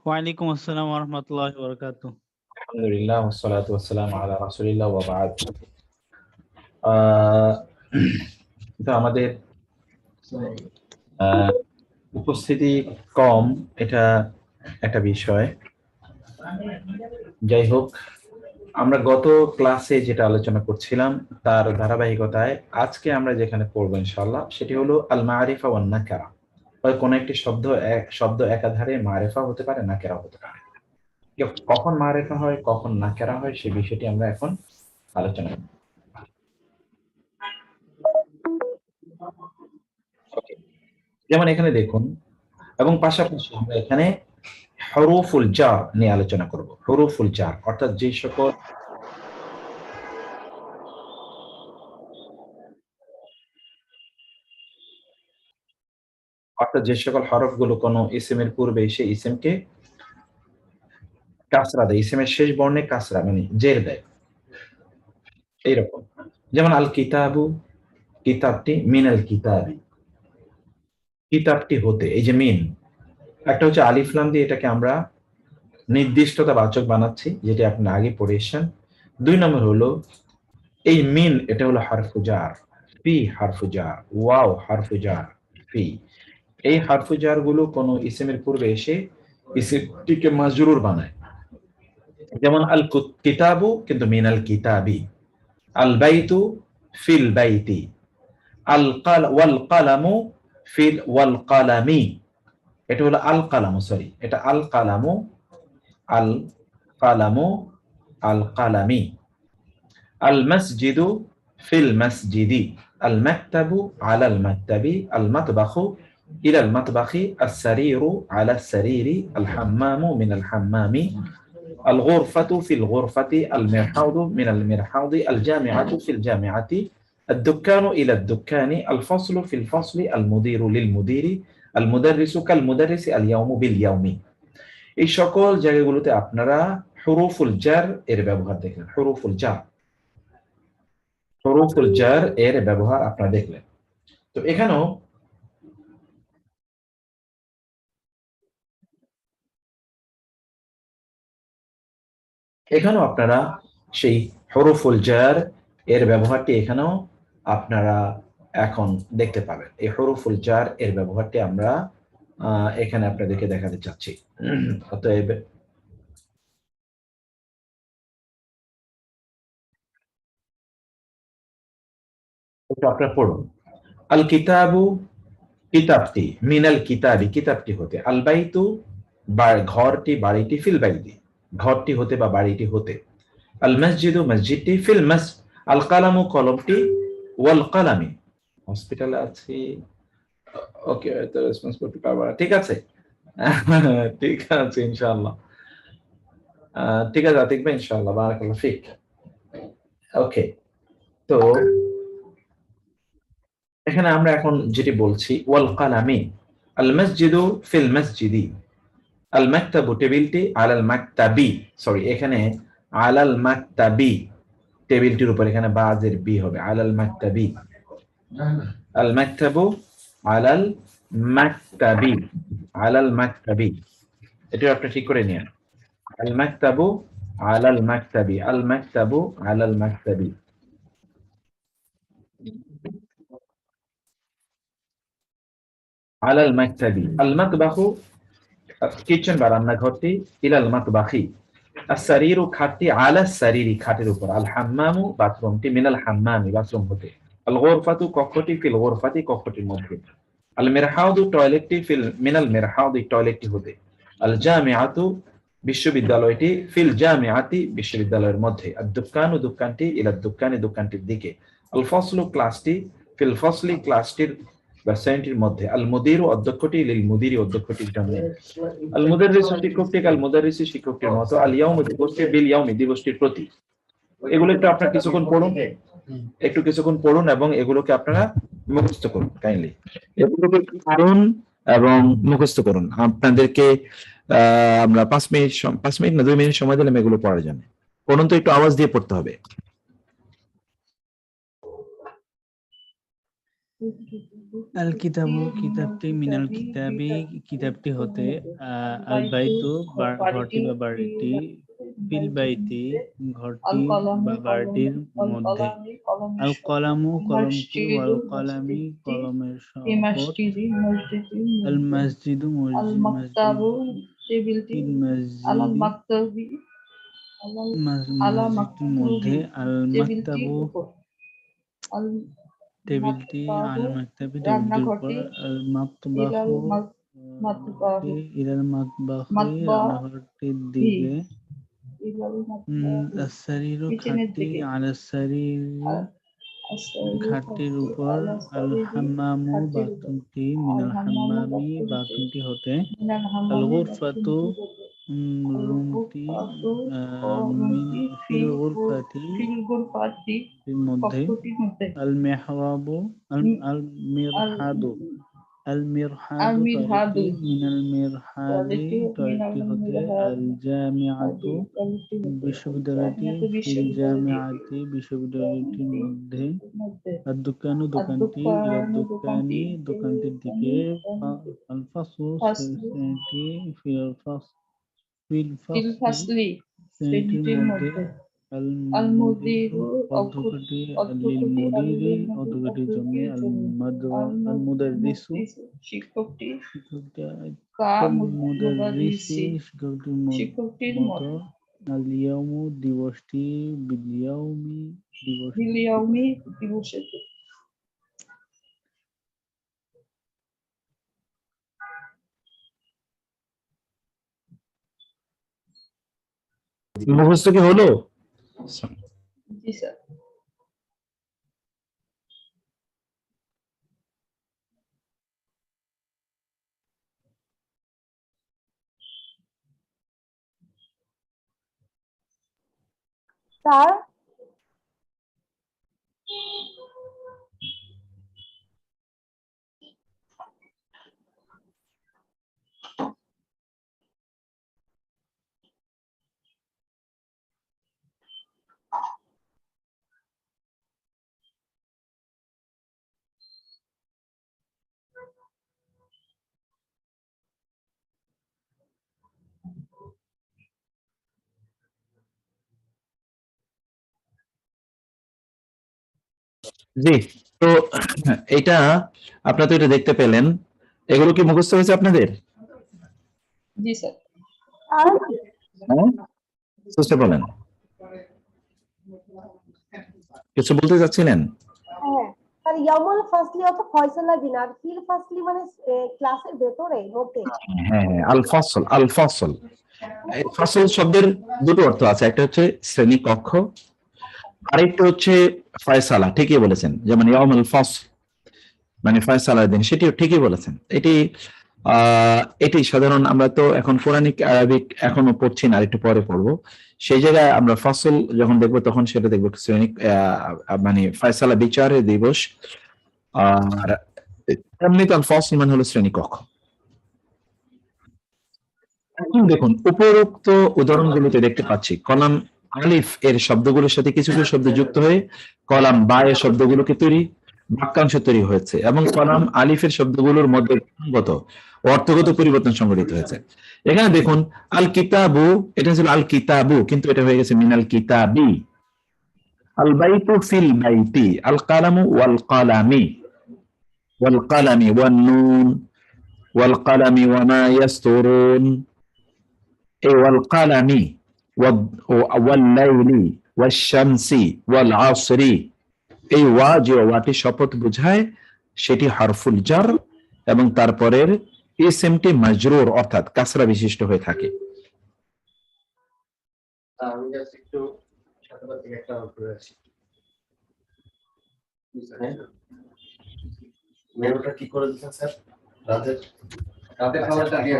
ওয়ালাইকুম আসসালাম ওয়া রাহমাতুল্লাহি ওয়া বারাকাতুহু। আলহামদুলিল্লাহ ওয়াসসালাতু ওয়াসসালামু আলা রাসূলিল্লাহ ওয়া বা'দ। তো আমাদের উপস্থিতি কম, এটা একটা বিষয়। যাই হোক, আমরা গত ক্লাসে যেটা আলোচনা করছিলাম তার ধারাবাহিকতায় আজকে আমরা যেখানে পড়বো ইনশাআল্লাহ সেটি হলো আল মারিফা ওয়ান নাকারা। কোন একটি শব্দ একাধারে মারিফা হতে পারে, নাকেরা হতে পারে। কখন মারিফা হয়, কখন নাকেরা হয়, সেই বিষয়টি আমরা এখন আলোচনা করব। যেমন এখানে দেখুন, এবং পাশাপাশি আমরা এখানে হরফুল জার নিয়ে আলোচনা করব। হরফুল জার অর্থাৎ যে সকল হরফগুলো কোনো ইসমের পূর্বে এসে ইসেমকে কাসরা দেয়, ইসেমের শেষ বর্ণে কাসরা মানে জের দেয়। এইরকম যেমন আল কিতাবু, কিতাবটি, মিনাল কিতাবি, কিতাবটি হতে, এই যে মিন, একটা হচ্ছে আলিফ লাম দিয়ে এটাকে আমরা নির্দিষ্টতা বাচক বানাচ্ছি, যেটি আপনি আগে পড়ে এসেছেন। 2 নম্বর হলো এই মিন, এটা হলো হারফু জার, ফি হারফু জার, ওয়াও হারফু জার, ফি। এই হারফু জার গুলো কোন ইসমের পূর্বে এসে ইসমটিকে মাজরুর বানায়। যেমন আল কিতাবু কিন্তু মিনাল কিতাবি, আল বাইতু ফিল বাইতি, ওয়াল কালামু ফিল ওয়াল কালামি। এটা হলো আল কালামু, সরি, এটা আল কালামু, আল কালামু, আল কালামি। আল মসজিদু ফিল মসজিদি, আল মাকতাবু আলাল মাকতাবি, আল মাতবাখু ইলাল মাতবাখি, আস-সারিরু আলাস সারিরি, আল হাম্মামু মিনাল হাম্মামি, আল গুরফাতু ফিল গুরফাতি, আল মিরহাউদু মিনাল মিরহাউদি, আল জামিআতু ফিল জামিআতি, الدكان إلى الدكان، الفصل في الفصل، المدير للمدير، المدرس كالمدرس، اليوم باليوم। এই সকল জায়গাগুলোতে আপনারা হুরুফুল জার এর ব্যবহার দেখলেন। হুরুফুল জার এর ব্যবহার আপনারা দেখলেন। তো এখানেও আপনারা সেই হুরুফুল জার এর ব্যবহারটি এখানেও আপনারা এখন দেখতে পাবেন। এই হুরুফুল জার এর ব্যবহারটি আমরা এখানে আপনাদেরকে দেখাতে চাচ্ছি। অতএব আপনারা পড়ুন। আল কিতাবু, কিতাবটি, মিনাল কিতাবি, কিতাবটি হতে, আল বাইতু, ঘরটি, বাড়িটি, ফিল বাইতি, ঘরটি হতে বা বাড়িটি হতে, আল মসজিদু, মসজিদটি, ফিল আল কালামু, কলমটি, ওয়াল কালামি, হসপিটালে আছি, ওকে, তো রেসপন্স করতে পারবো না, ঠিক আছে। ঠিক আছে ইনশাআল্লাহ, ঠিক আছে আতিক ভাই, ইনশাআল্লাহ, বারাকাল্লাহ ফিক। ওকে, তো এখানে আমরা এখন যেটি বলছি, ওয়াল কালামি, আল মসজিদু ফিল মসজিদি, আল মাকতাবু, টেবিলটি, আলাল মাকতাবি, সরি, এখানে আলাল মাকতাবি, টেবিলটির উপর, এখানে বাজের বি হবে, আলাল মাকতাবি, আল মাকতাবু আলাল মাকতাবি, আলাল মাকতাবি, এটা আপনি ঠিক করে নিন। আল মাকতাবু আলাল মাকতাবি, আল মাকতাবু আলাল মাকতাবি, আলাল মাকতাবি, আল মাতবাখু, কিচেন বা রান্নাঘরটি, ইলাল মাতবাখি, আস-সারিরু, খাটটি, আলাস সারিরি, খাটের উপর, আল হাম্মামু, বাথরুমটি, মিনাল হাম্মামি, বাথরুম হতে, আল গুরফাতু, কক্ষটি, ফিল গুরফাতি, কক্ষটির মধ্যে, আল মিরহাউদু, টয়লেটটি, ফিল মিনাল মিরহাউদি, টয়লেটটি হতে, আল জামিআতু, বিশ্ববিদ্যালয়টি, ফিল জামিআতি, বিশ্ববিদ্যালয়ের মধ্যে, আদ দুকানু, দোকানটি, ইলা দুকানি, দোকানটির দিকে, আল ফসলু, ক্লাসটি, ফিল ফসলি, ক্লাসটির বা শ্রেণীটির মধ্যে, আল মুদিরু, অধ্যক্ষটি, লিল মুদিরি, অধ্যক্ষটির জন্য, আল মুদাররিসু, শিক্ষকটি, কাল মুদাররিসি, শিক্ষকটির মতো, আল ইয়াউমু, দিবসটি, বিল ইয়াউমি, দিবসটির প্রতি। এগুলো একটু আপনারা কিছুক্ষণ পড়ুন এবং এগুলোকে আপনারা মুখস্থ করুন, কাইন্ডলি এগুলোকে পড়ুন এবং মুখস্থ করুন। আপনাদেরকে আমরা 5 মিনিট না 2 মিনিট সময় দিলাম এগুলো পড়ার জন্য। পড়ুন তো, একটু আওয়াজ দিয়ে পড়তে হবে। আল কিতাবু কিতাবটি মিনাল কিতাবি কিতাবটি হতে আল বাইতু ঘরটি বা বাড়িটি ফিল বাইতি ঘরটি বা বাড়িটির মধ্যে আল কলামু কলমটি ওয়াল কলামি কলমের শপথ আল মসজিদু মসজিদ ফিল মসজিদি মসজিদটির মধ্যে আল মাকতাবু টেবিলটি আল মাকতাবি টেবিলটির উপর আল মাতবাহু ইলাল মাতবাহি রান্নাঘরটির দিকে আস-সারিরু খাটটি আলাস সারিরি খাটটির উপর আল হাম্মামু বাথরুমটি মিনাল হাম্মামি বাথরুমটি হতে আল গুরফাতু রুমটি ফিল গুরফাতি এর মধ্যে আল মেহরাবু আল মিরহাদু আল মিরহাদু টয়লেটটি মিনাল মিরহাদি টয়লেটটি হতে আল জামিআতু বিশ্ববিদ্যালয়টি ফিল জামিআতি বিশ্ববিদ্যালয়টির মধ্যে আর দোকানু দোকানটি ইলা দোকানি দোকানটির দিকে আল ফাসলু শ্রেণীটি ফিল ফাসলি শ্রেণীটির মধ্যে আল মুদিরু অধ্যক্ষটি লিল মুদিরি অধ্যক্ষটির জন্য আল মুদাররিসু শিক্ষকটি মুদাররিসি শিক্ষকটির মতো আল ইয়াউমু দিবসটি বিল ইয়াউমি দিবসের মুখস্থ কি হলো? জি স্যার। স্যার জি, তো এটা আপনারা তো এটা দেখতে পেলেন, এগুলো কি মুখস্থ হয়েছে আপনাদের? জি স্যার। হ্যাঁ, চেষ্টা বলেন, কিছু বলতে চাচ্ছিলেন? হ্যাঁ স্যার, ইয়াউমুল ফাসলি অর্থ ফয়সালা দিন, আর ফিল ফাসলি মানে ক্লাসের ভেতরে মধ্যে। হ্যাঁ, আল ফাসল, আল ফাসল। এই ফাসল শব্দের দুটো অর্থ আছে, একটা হচ্ছে শ্রেণী কক্ষ, আরেকটা হচ্ছে ফয়সালা। ঠিকই বলেছেন, যেমন ইয়াউমুল ফাসল মানে ফয়সালার দিন, সেটিও ঠিকই বলেছেন। এটি সাধারণ, আমরা তো এখন কোরআনিক আরবিক এখনো পড়ছি না, আরেকটু পরে পড়বো। সেই জায়গায় আমরা ফসল যখন দেখবো তখন সেটা দেখবো শ্রেণী মানে ফয়সালা বিচারের দিবস। আর এমনিতে আল ফসল মানে হলো শ্রেণী কক্ষ। এখন দেখুন, উপরোক্ত উদাহরণগুলোতে দেখতে পাচ্ছি কলাম আলিফ এর শব্দগুলোর সাথে কিছু কিছু শব্দ যুক্ত হয়ে কলাম বা এর শব্দগুলোকে বাক্যাংশ তৈরি হয়েছে, এবং কলাম আলিফের শব্দগুলোর মধ্যে গত অর্থগত পরিবর্তন সংঘটিত হয়েছে। এখানে দেখুন, আল কিতাবু, এটা ছিল আল কিতাবু, কিন্তু এটা হয়ে গেছে মিনাল কিতাবি। আল বাইতু ফিল বাইতি, আল কালামু ওয়াল কালামি, ওয়াল কালামি ওয়ান নুন, ওয়াল কালামি ওয়া মা ইয়াসতুরুন, ওয়াল কালামি ওয়াল লাইলি ওয়াশ শামসি ওয়াল আসরি। এই ওয়া যে ওয়াটি শপথ বোঝায় সেটি হারফুল জার, এবং তারপরের ইসমটি মাজরুর অর্থাৎ কাসরা বিশিষ্ট হয়ে থাকে। আমি জাস্ট একটু সাথে থেকে একটা করে আসি। মেনুটা কি করে দিচ্ছেন স্যার? রাতের খাবারটা দিয়ে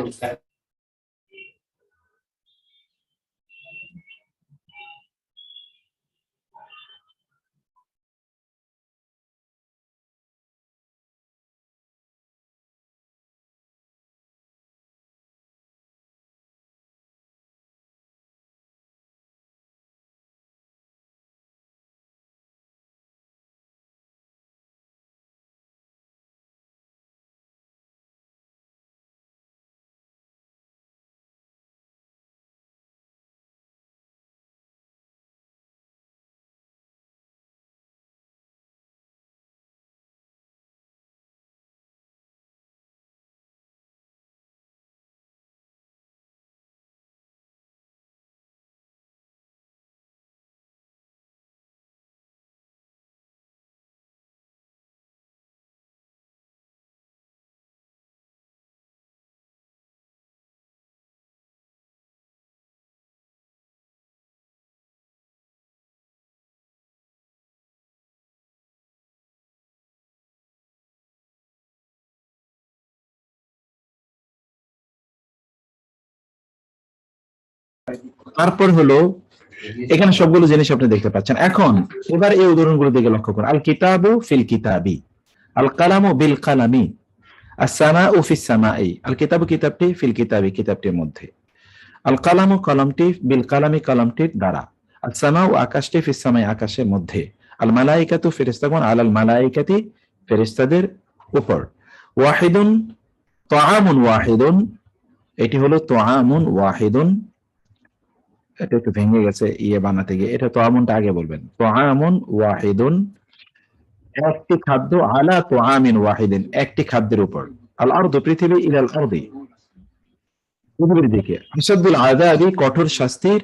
তারপর হলো এখানে সবগুলো জিনিস আপনি দেখতে পাচ্ছেন। এখন এবার এই উদাহরণগুলো দিকে লক্ষ্য করুন। আল কিতাবু ফিল কিতাবি, আল কালামু বিল কালামি, আস-সামাউ ফিস সামাই। আল কিতাবু কিতাবটি, ফিল কিতাবি কিতাবটির মধ্যে, আল কালামু কলমটি, বিল কালামি কলমটির দ্বারা, আস-সামাউ আকাশটি, ফিস সামাই আকাশের মধ্যে, আল মালাইকাতু ফেরেশতাগণ, আলাল মালাইকাতি ফেরেশতাদের উপর, ওয়াহিদুন তাআমুন ওয়াহিদুন, এটি হলো তাআমুন ওয়াহিদুন, এটা একটু ভেঙে গেছে ইয়ে বানাতে গিয়ে, এটা তাআমুনটা আগে বলবেন, তাআমুন ওয়াহিদুন একটি খাদ্য, আলা তাআমিন ওয়াহিদিন একটি খাদ্যের উপর, আল আরদু পৃথিবী, ইলাল আরদি পৃথিবীর দিকে, আশাদুল আযাবি কঠোর শাস্তির,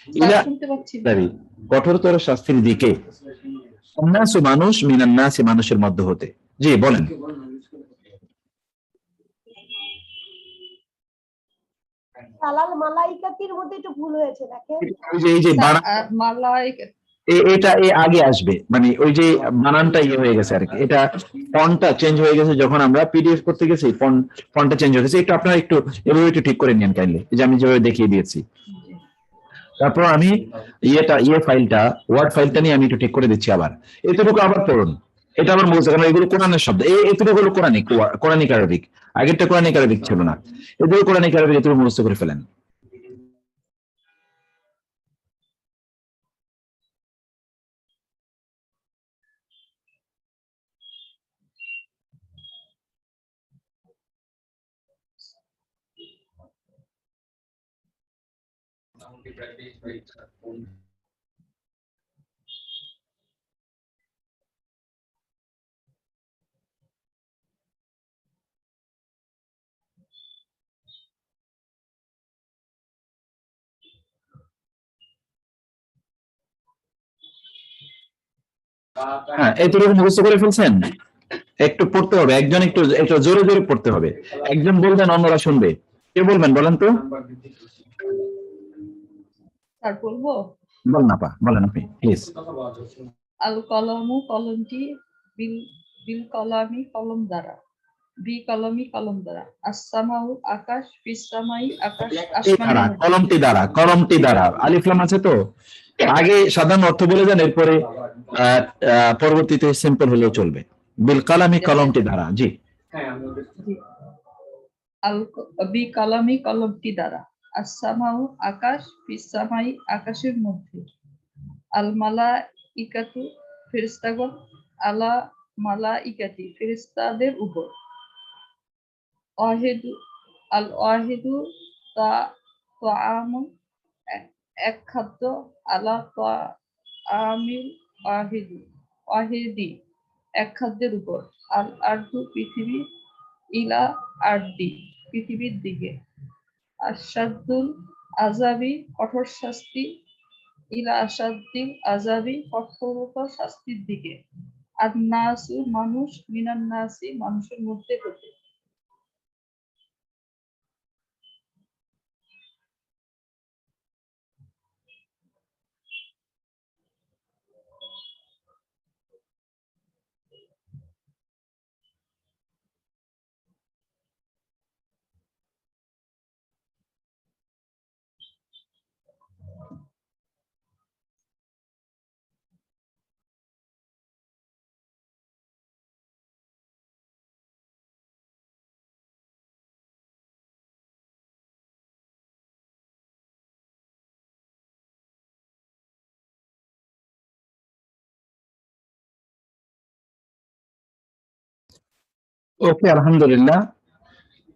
ইলা শুনতে পাচ্ছি না। আযাবি কঠোরতর শাস্তির দিকে, আন-নাসু মানুষ, মিনান নাসি মানুষের মধ্যে হতে। জি বলেন। সালাল মালাইকাতির মধ্যে একটু ভুল হয়েছে দেখেন। এই যে বানান, মালাইকা এটা আগে আসবে, মানে ওই যে বানানটা ইয়ে হয়ে গেছে আর কি, এটা ফন্টটা চেঞ্জ হয়ে গেছে যখন আমরা পিডিএফ করতে গেছি, ফন্টটা চেঞ্জ হয়ে গেছে, একটু আপনারা একটু এভাবে একটু ঠিক করে নিন কাইন্ডলি, এই যে আমি যেভাবে দেখিয়ে দিয়েছি। তারপর আমি ফাইলটা, ওয়ার্ড ফাইলটা নিয়ে আমি একটু ঠিক করে দিচ্ছি। আবার এতটুকু আবার পড়ুন, এটা আবার মুখস্থ, কারণ এগুলো কোরআনের শব্দ, এতটুকু হলো কোরআনিক আরবিক, আগেরটা কোরআনিক আরবিক ছিল না, এগুলো কোরআনিক আরবিক, এতটুকু মুখস্থ করে ফেলেন। হ্যাঁ, এতটুকু মুখস্থ করে ফেলছেন, একটু পড়তে হবে, একজন একটু একটু জোরে জোরে পড়তে হবে, একজন বলবেন অন্যরা শুনবে, কে বলবেন বলেন তো? স্যার বলবো। বলেন আপা, বলেন আপনি প্লিজ। আল কলমু কলমটি, বিল বিল কলামি কলম দ্বারা, বি কলমি কলম দ্বারা, আস-সামাউ আকাশ, ফিস সামাই আকাশ আসমানের মধ্যে। কলমটি দ্বারা আলিফ লাম আছে তো, আগে সাধারণ অর্থ বলে যান, এরপরে পরবর্তীতে সিম্পল হলেও চলবে। বিল কালামি কলমটি দ্বারা, জি। আল বি কলমি কলমটি দ্বারা, আস-সামাউ আকাশ, ফিস সামাই আকাশের মধ্যে, আল মালাইকাতু ফেরেশতাগণ, আলা মালাইকাতি ফেরেশতাদের উপর, ওয়াহিদু আল ওয়াহিদু তাআমুন এক খাদ্য, আলা তাআমিল ওয়াহিদি এক খাদ্যের উপর, আল আরদু পৃথিবী, ইলা আরদি পৃথিবীর দিকে, আশাদুল আযাবি কঠোর শাস্তি, ইলা আশাদ্দিল আযাবি কঠোরতর শাস্তির দিকে, আন-নাসু মানুষ, মিনান নাসি মানুষের মধ্যে হতে। ওকে, আলহামদুলিল্লাহ।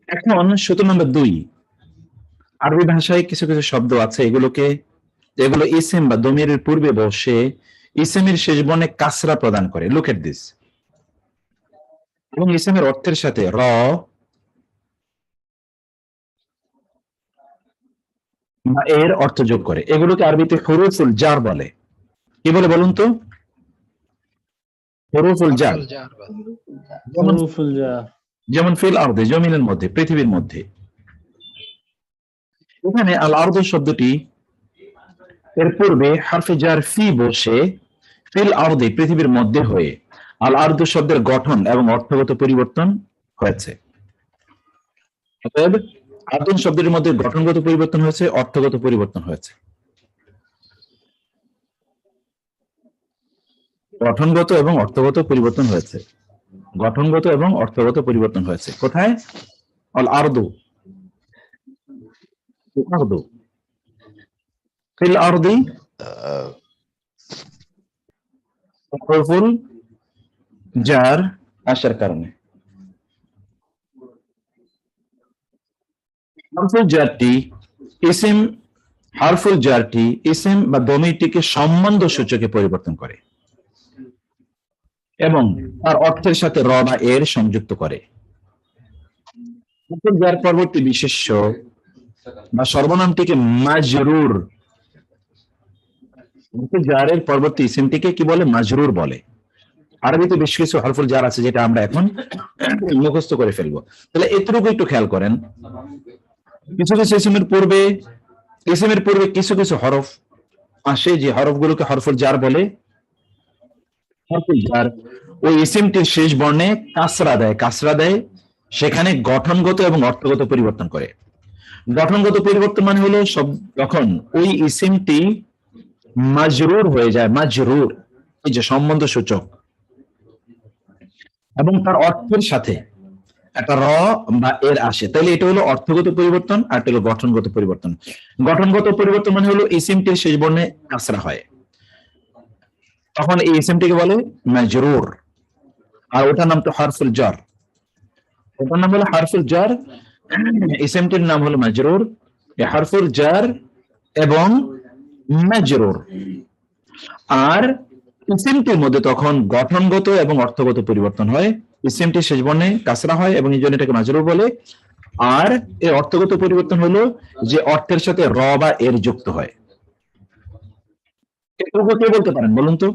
এখন 17 নম্বর 2, আরবি ভাষায় কিছু কিছু শব্দ আছে, এগুলো ইসিম বা দমিরের পূর্বে বসে ইসিমের শেষ বর্ণে কাসরা প্রদান করে। Look at this. এবং ইসিমের অর্থের সাথে র বা এর অর্থ যোগ করে। এগুলোকে আরবিতে হুরুফুল জার বলে। কি বলে বলুন তো? হুরুফুল জার। যেমন ফিল আরদে, জমিনের মধ্যে, পৃথিবীর মধ্যে। এখানে আল আরদু শব্দটি এর পূর্বে হারফে জার ফি বসে ফিল আরদে পৃথিবীর মধ্যে হয়ে আল আরদু শব্দের গঠন এবং অর্থগত পরিবর্তন হয়েছে। অতএব আদন শব্দের মধ্যে গঠনগত পরিবর্তন হয়েছে, অর্থগত পরিবর্তন হয়েছে। গঠনগত এবং অর্থগত পরিবর্তন হয়েছে। গঠনগত এবং অর্থগত পরিবর্তন হয়েছে। কোথায়? আল আরদু, আরদু ফিল আরদি হরফুল জার আসার কারণে। হরফুল জারটি ইসিম, হরফুল জারটি ইসিম বা দমিরটিকে সম্বন্ধ সূচকে পরিবর্তন করে এবং তার অর্থের সাথে র বা এর সংযুক্ত করে। হরফুল জার পরবর্তী বিশেষ্য বা সর্বনামটিকে মাজরুর, হরফুল জারের পরবর্তী ইসিমটিকে কি বলে? মাজরুর বলে। আরবিতে বেশ কিছু হরফুল জার আছে যেটা আমরা এখন মুখস্থ করে ফেলবো। তাহলে এতটুকু একটু খেয়াল করেন, কিছু কিছু ইসিমের পূর্বে কিছু কিছু হরফ আসে যে হরফগুলোকে হরফুল জার বলে। হরফুল জার ওই ইসিমটির শেষ বর্ণে কাসরা দেয়, সেখানে গঠনগত এবং অর্থগত পরিবর্তন করে। গঠনগত পরিবর্তন মানে হলো সব যখন ওই ইসিমটি মাজরুর হয়ে যায়, মাজরুর এই যে সম্বন্ধ সূচক, এবং তার অর্থের সাথে একটা র বা এর আসে, তাহলে এটা হলো অর্থগত পরিবর্তন, আর এটা হলো গঠনগত পরিবর্তন। গঠনগত পরিবর্তন মানে হলো ইসিমটির শেষ বর্ণে কাসরা হয়, তখন এই ইসিমটিকে বলে মাজরুর, আর ওটার নাম তো হরফুল জার, ওটার নাম হলো হরফুল জার, ইসিমটির নাম হলো মাজরুর। এই হরফুল জার এবং মাজরুর, আর ইসিমটির মধ্যে তখন গঠনগত এবং অর্থগত পরিবর্তন হয়। ইসিমটি শেষ বর্ণে কাসরা হয় এবং এই জন্য এটাকে মাজরুর বলে। আর এই অর্থগত পরিবর্তন হলো যে অর্থের সাথে র বা এর যুক্ত হয়। এটুকু কে বলতে পারেন বলুন তো?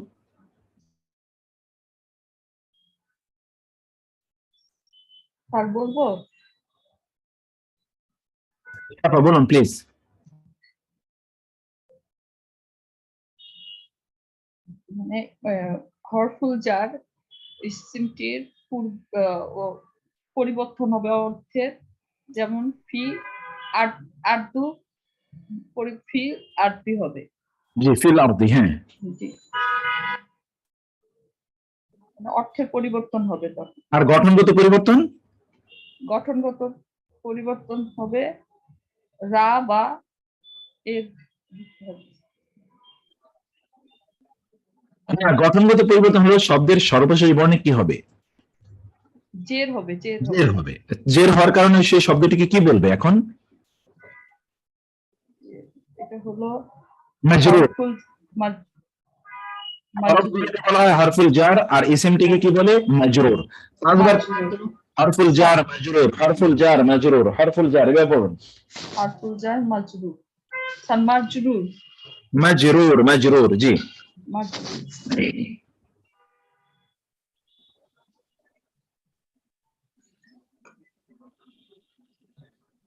স্যার বলবো? বলুন প্লিজ। মানে হরফুল জার ইসিমটির পরিবর্তন হবে অর্থের, যেমন ফি আরদু ফি আরদি হবে। জি, ফিল আরদি, হ্যাঁ। জি, মানে অর্থের পরিবর্তন হবে তখন। আর গঠনগত পরিবর্তন? গঠনগত পরিবর্তন হবে রা বা এর। গঠনগত পরিবর্তন হলো শব্দের সর্বশেষ বর্ণে কি হবে? জের হবে। জের হবে। জের হওয়ার কারণে সেই শব্দটিকে কি বলবে এখন? এটা হলো মাজরুর। মাজরুর। বলা হয় হরফুল জার, আর ইসিমটিকে কি বলে? মাজরুর। পাঁচবার হরফুল জার মাজরুর, হরফুল জার মাজরুর, হরফুল জার, এভাবে বলুন। হরফুল জার মাজরুর, মাজরুর, মাজরুর, মাজরুর, জি। মাজরুর।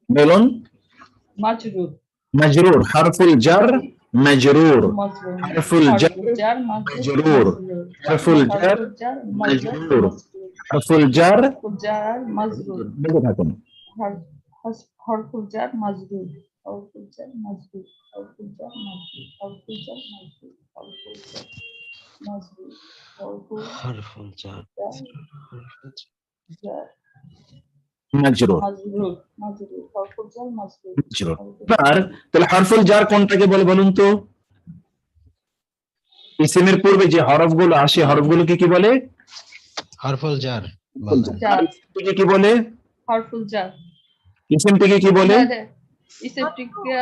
বলুন। মাজরুর, মাজরুর, হরফুল জার মাজরুর, হরফুল জার মাজরুর, হরফুল জার মাজরুর, হরফুল জার মাজরুর, বলতে থাকুন। হরফুল জার মাজরুর, হরফুল জার মাজরুর, হরফুল জার মাজরুর, হরফুল জার মাজরুর, হরফুল জার মাজরুর, হরফুল জার মাজরুর, মাজরুর, হরফুল জার মাজরুর। আর তাহলে হরফুল জার কোনটাকে বলে বলুন তো? ইসিমের পূর্বে যে হরফগুলো আসে, হরফগুলোকে কি বলে? হরফুল জার। ইসিমটিকে কি বলে? হরফুল জার। ইসিমটিকে কি বলে? ইসিমটিকে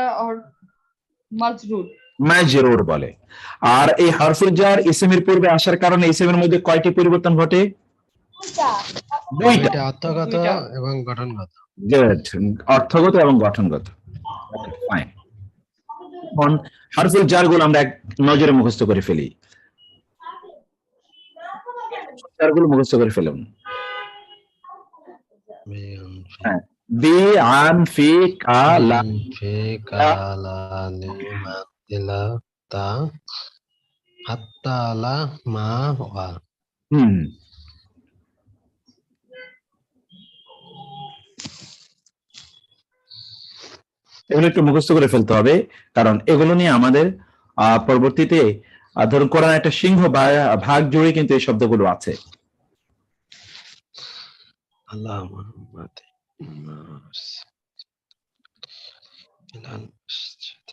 মাজরুর, মাজরুর বলে। আর এই হরফুল জার ইসিমের পূর্বে আসার কারণে ইসিমের মধ্যে কয়টি পরিবর্তন ঘটে? দুইটা, অর্থগত এবং গঠনগত। গুড, অর্থগত এবং গঠনগত। ফাইন। এখন হরফুল জার গুলো আমরা এক নজরে মুখস্থ করে ফেলি। জারগুলো মুখস্থ করে ফেলুন। হ্যাঁ, বি আন ফি কালা, ফি কালা লিমা ইলা তা হাত্তা লা মা ওয়া। এগুলো একটু মুখস্থ করে ফেলতে হবে, কারণ এগুলো নিয়ে আমাদের পরবর্তীতে ধরুন কোরআন একটা সিংহ ভাগ জুড়ে কিন্তু এই শব্দগুলো আছে। আল্লাহ মুহাম্মদ নাস ইলাল মাসজিদ।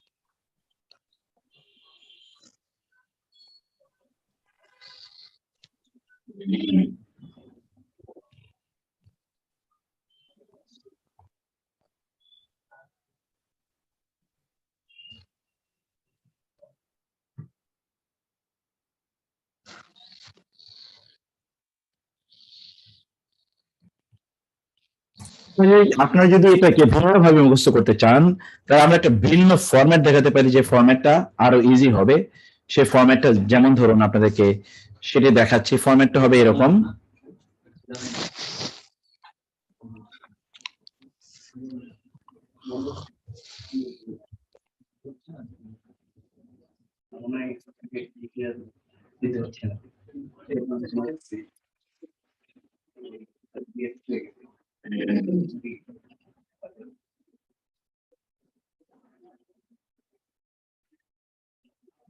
আপনারা যদি এটাকে ভিন্নভাবে মুখস্থ করতে চান, তাহলে আমরা একটা ভিন্ন ফরম্যাট দেখাতে পারি, যে ফরম্যাটটা আরো ইজি হবে। সেই ফরম্যাটটা যেমন ধরুন আপনাদেরকে সেটা দেখাচ্ছি। ফরম্যাটটা হবে এরকম।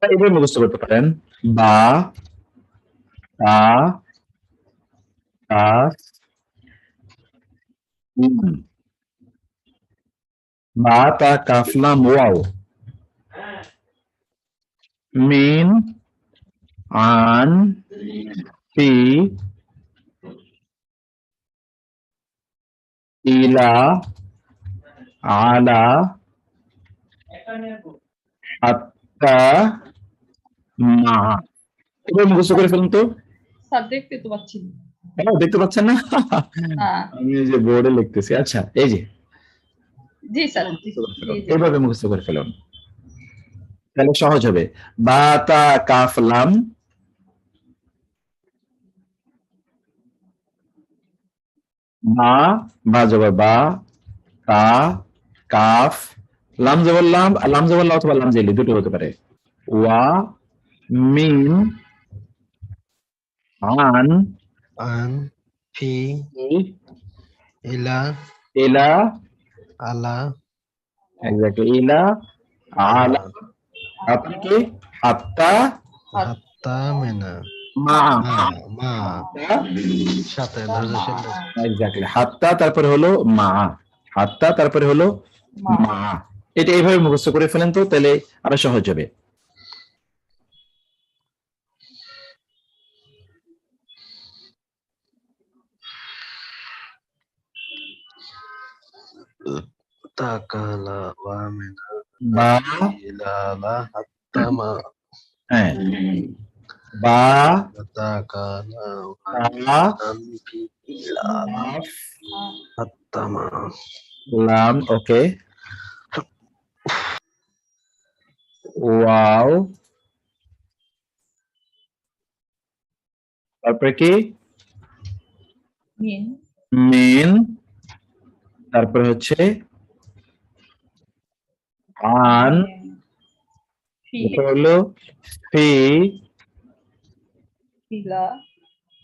এভাবে মুখস্থ করতে পারেন, বা তা কাফ বা তা কাফ লাম ওয়াও মিন আন ফি ইলা আলা হাত্তা মা। এবার মুখস্থ করে ফেলুন তো। স্যার দেখতে তো পাচ্ছি না। দেখতে পাচ্ছেন না? না। আমি এই যে বোর্ডে লিখতেছি। আচ্ছা, এই যে জি স্যার, জি, জি। এভাবে মুখস্থ করে ফেলুন, তাহলে সহজ হবে। বা তা কাফ লাম, বা জবর বা, তা কাফ, লাম জবর লাম, আর লাম জবর লা অথবা লাম জেলি দুটো হতে পারে। ওয়া মিন আন আন ফি ইলা ইলা, আলা এক্স্যাক্টলি ইলা আলা, তারপরে কি হাত্তা হাত্তা মেনা মা, মা সাথে ধরেছেন। এক্স্যাক্টলি হাত্তা তারপরে হলো মা, হাত্তা তারপরে হলো মা। এটা এইভাবে মুখস্থ করে ফেলেন তো, তাহলে আরো সহজ হবে। তাকালা ওয়া মিনা বা, ইলা আলা হাত্তা মা। হ্যাঁ, বা তাকালা ওয়া তা আন ফি ইলা আলা কাফ হাত্তা মা। লাম, ওকে, ওয়াও, তারপরে কি মিন মিন, তারপরে হচ্ছে আন, ফি এটা হলো ফি, ইলা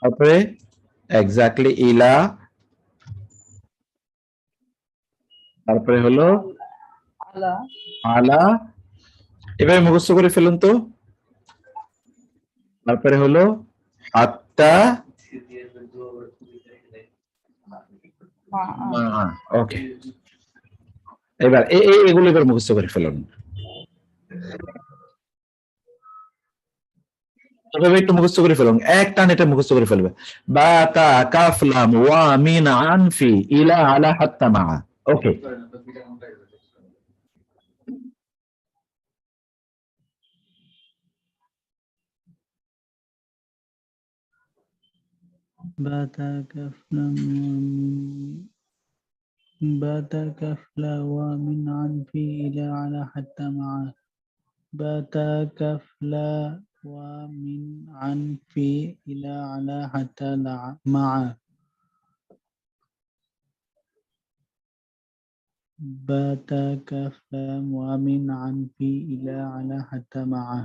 তারপরে এক্স্যাক্টলি ইলা, তারপরে হলো আলা আলা। এভাবে মুখস্থ করে ফেলুন তো। তারপরে হলো হাত্তা মা। ওকে, এবার এগুলো এবার মুখস্থ করে ফেলুন। এভাবে একটু মুখস্থ করে ফেলুন, এক টান এটা মুখস্থ করে ফেলবে। বা তা কাফ লাম ওয়া মিন আন ফি ইলা আলা হাত্তা মা। ওকে, باتا كفلا باتا كفلا ومن عن في إلى على حتى معه باتا كفلا ومن عن في إلى على حتى معه باتا كفلا ومن عن في إلى على حتى معه।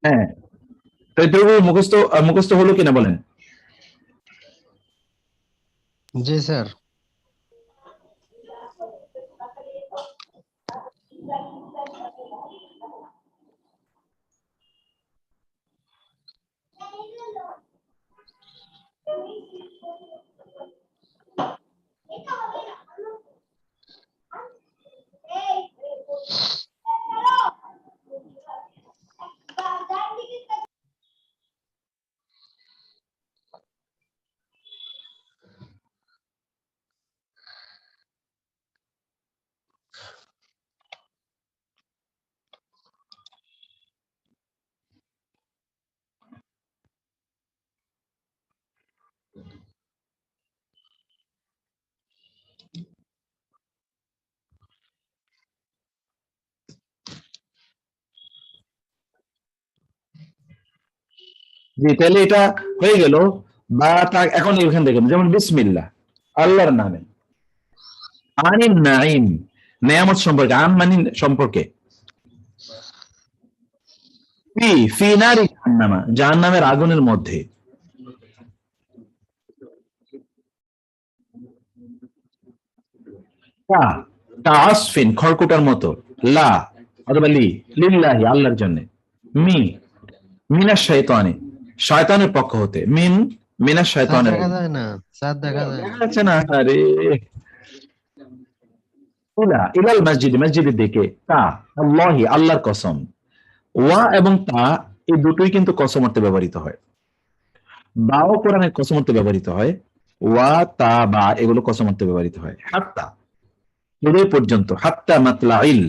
হ্যাঁ, তো এটুকু মুখস্থ মুখস্থ হলো কিনা বলেন? জি স্যার। জি, তাহলে এটা হয়ে গেল। বা এখন এখান দেখুন, যেমন বিসমিল্লাহ, আল্লাহর নামে। আনিন নাইম, নেয়ামত সম্পর্কে, আন মানে সম্পর্কে। ফি ফি নারি জাহান্নামা, জাহান্নামের আগুনের মধ্যে। কা কা আসফিন, খড়কুটার মতো। লা অথবা লি, লিল্লাহি, আল্লাহর জন্য। মি মিনাশ শাইতানি, শয়তানের পক্ষ হতে। মিনাশ স্যার শাইতানের, দেখা যায় না, স্যার দেখা যায় না। দেখা যাচ্ছে না? আরে ইলাল মসজিদ, মসজিদের দিকে। তা আল্লাহি, আল্লাহর কসম। ওয়া এবং তা, এই দুটোই কিন্তু কসম অর্থে ব্যবহৃত হয়। বাও কোরআনের কসম অর্থে ব্যবহৃত হয়। ওয়া তা বা এগুলো কসম অর্থে ব্যবহৃত হয়। হাত্তা, উদয় পর্যন্ত। হাত্তা মাতলাইল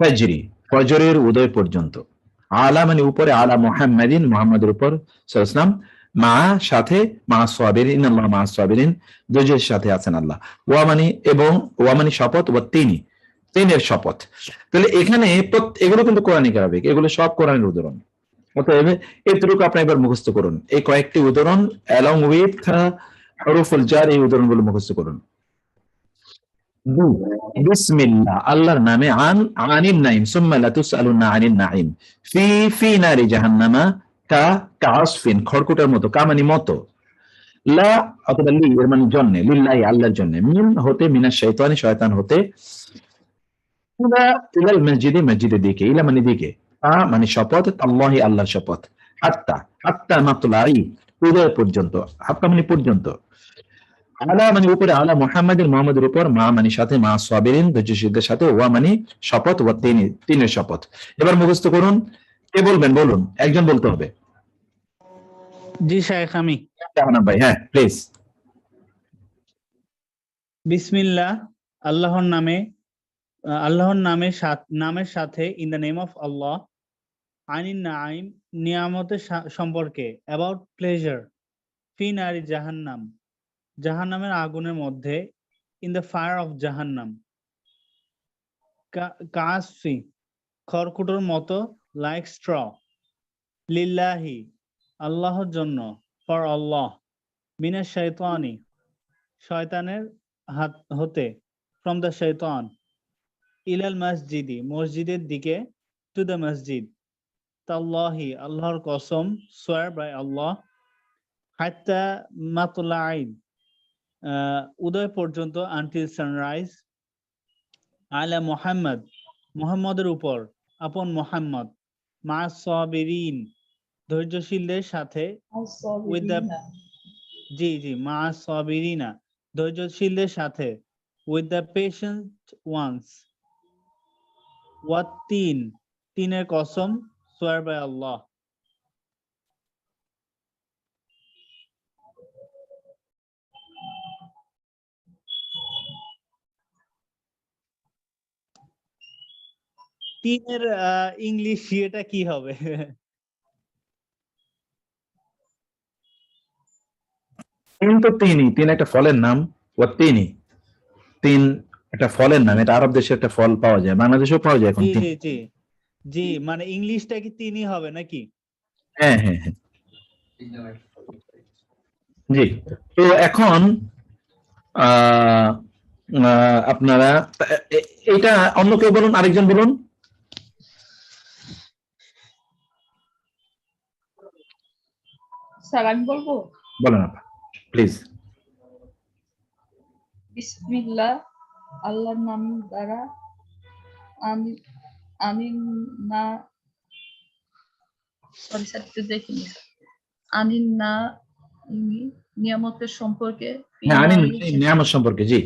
ফাজরি, ফজরের উদয় পর্যন্ত। আলা মানে উপরে, আলা মুহাম্মাদিন, মুহাম্মাদের উপর সাল্লাল্লাহু আলাইহি ওয়াসাল্লাম। মা সাথে, মা সাবিরিন, আল্লাহ মা সাবিরিন, ধৈর্যের সাথে আছেন আল্লাহ। ওয়া মানে এবং, ওয়া মানে শপথ, ওয়া তিনি, তিনের শপথ। তাহলে এখানে এগুলো কিন্তু কোরআনিক আরবিক, এগুলো সব কোরআনের উদাহরণ। অতএব এতটুকু আপনি এবার মুখস্থ করুন, এই কয়েকটি উদাহরণ অ্যালং উইথ হরফুল জার, এই উদাহরণগুলো মুখস্থ করুন। বিসমিল্লাহ, আল্লাহর নামে। আনিন নাইম, সুম্মা লাতুসআলুন্না আনিন নাইম। ফি নারি জাহান্নামা, কাসফিন, খড়কুটার মতো। কা মানে মতো। লা অথবা লি, এর মানে জন্য। লিল্লাহি, আল্লাহর জন্য। মিন হতে, মিনাশ শাইতানি, শয়তান হতে। ইলাল মসজিদে, মসজিদের দিকে। ইলা মানে দিকে। মানে শপথ, আল্লাহি, আল্লাহর শপথ। হাত্তা হাত্তা মাতলাই, উদয় পর্যন্ত। হাত্তা মানে পর্যন্ত। আলা মানে উপরে, আলা মুহাম্মাদের, মুহাম্মাদের উপর। মা মানে সাথে, মা সাবিরিন, ধৈর্যশীলদের সাথে। ওয়া মানে শপথ, ওয়া তিনি, তিনের শপথ। এবার মুখস্থ করুন। কে বলবেন বলুন, একজন বলতে হবে। জি শাইখ, আমি। জাহানাম ভাই, হ্যাঁ প্লিজ। বিসমিল্লাহ, আল্লাহর নামে, আল্লাহর নামের সাথে, ইন দ্য নেম অফ আল্লাহ। আনিন নাইম, নিয়ামতের সম্পর্কে। About pleasure. ফি নারি জাহান্নাম, জাহান্নামের আগুনের মধ্যে। ইন দ্য ফায়ার অফ জাহান্নাম। কাসফি, খড়কুটোর মতো। Like straw. লিল্লাহি, আল্লাহর জন্য। ফর আল্লাহ। মিনাশ শাইতানি, শয়তানের হাত হতে। ফ্রম দ্য শৈতান। ইলাল মসজিদি, মসজিদের দিকে। টু দ্য মসজিদ। তাল্লাহি, আল্লাহর কসম। সোয়ার বাই আল্লাহ। হাত্তা মাতলাইন, উদয় পর্যন্ত। Until sunrise. আলা মুহাম্মদ, মুহাম্মদের উপর। আপন মুহাম্মদ। মা সাবিরিন, ধৈর্যশীলদের সাথে। উইথ দ্য, জি জি, মা সাবিরিনা, ধৈর্যশীলদের সাথে। With the patient ones. ওয়াত তিন, তিনের কসম। সোয়ার বাই আল্লাহ। তিনের ইংলিশ এটা কি হবে? তিন তো তিনই, তিন একটা ফলের নাম। ওয়া তিনি, তিন একটা ফলের নাম। এটা আরব দেশে একটা ফল পাওয়া যায়, বাংলাদেশেও পাওয়া যায় এখন জি তিন। জি জি জি, মানে ইংলিশটা কি তিনই হবে নাকি? হ্যাঁ হ্যাঁ হ্যাঁ, জি। তো এখন আহ আপনারা এটা অন্য কেউ বলুন, আরেকজন বলুন। স্যার আমি বলবো। বলেন আপা, প্লিজ। বিসমিল্লাহ আল্লাহর নাম দ্বারা আমি আমি না সরি স্যার একটু দেখিনি আনি না নিয়ামতের সম্পর্কে হ্যাঁ, আনি নিয়ামত সম্পর্কে, জি।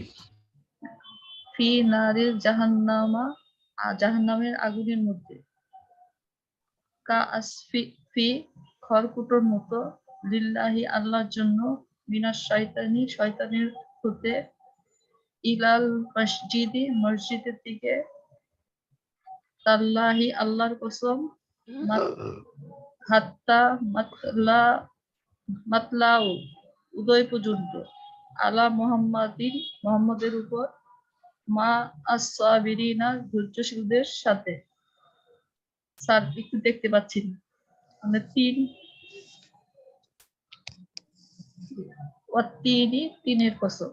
ফি নারিল জাহান্নামের আগুনের মধ্যে কা আসফি ফি খড়কুটোর মতো লিল্লাহি আল্লাহর জন্য মিনাশ শয়তানের হতে ইলাল মসজিদের দিকে তাল্লাহি আল্লাহর কসম হাত্তা মাতলাউ উদয় পর্যন্ত আলা মুহাম্মাদের উপর মা আস-সাবিরিনা ধৈর্যশীলদের সাথে। স্যার একটু দেখতে পাচ্ছি না আমরা তিনের কসম।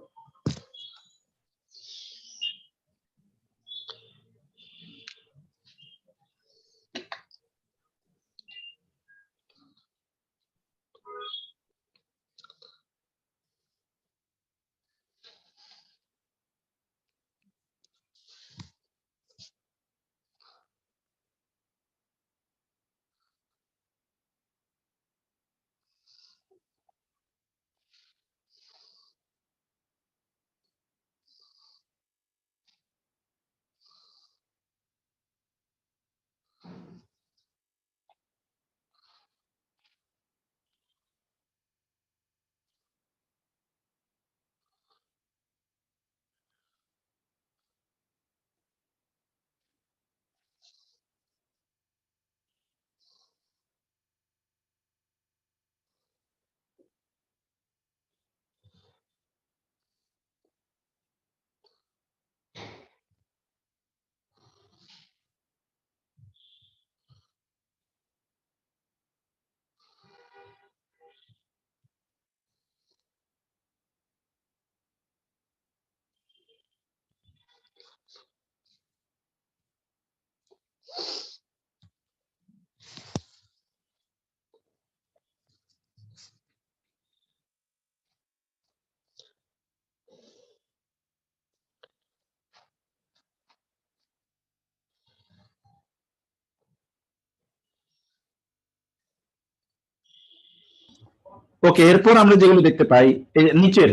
ওকে, এরপর আমরা যেগুলো দেখতে পাই, এই নিচের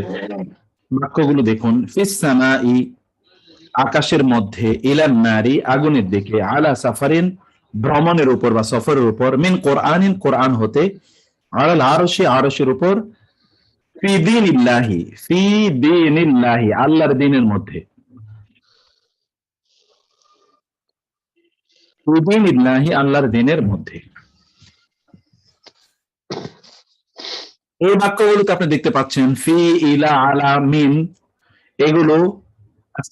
বাক্যগুলো দেখুন। ফিস সামাই আকাশের মধ্যে, ইলান নারি আগুনের দিকে, আলা সাফারিন ভ্রমণের উপর বা সফরের উপর, মিন কোরআনিন কোরআন হতে, আলাল আরশি আরশের উপর, ফি দীনিল্লাহি আল্লাহর দ্বীনের মধ্যে, ফি দীনিল্লাহি আল্লাহর দ্বীনের মধ্যে। এই বাক্যগুলোতে আপনি দেখতে পাচ্ছেন ফি, ইলা, আলা, মিন, এগুলো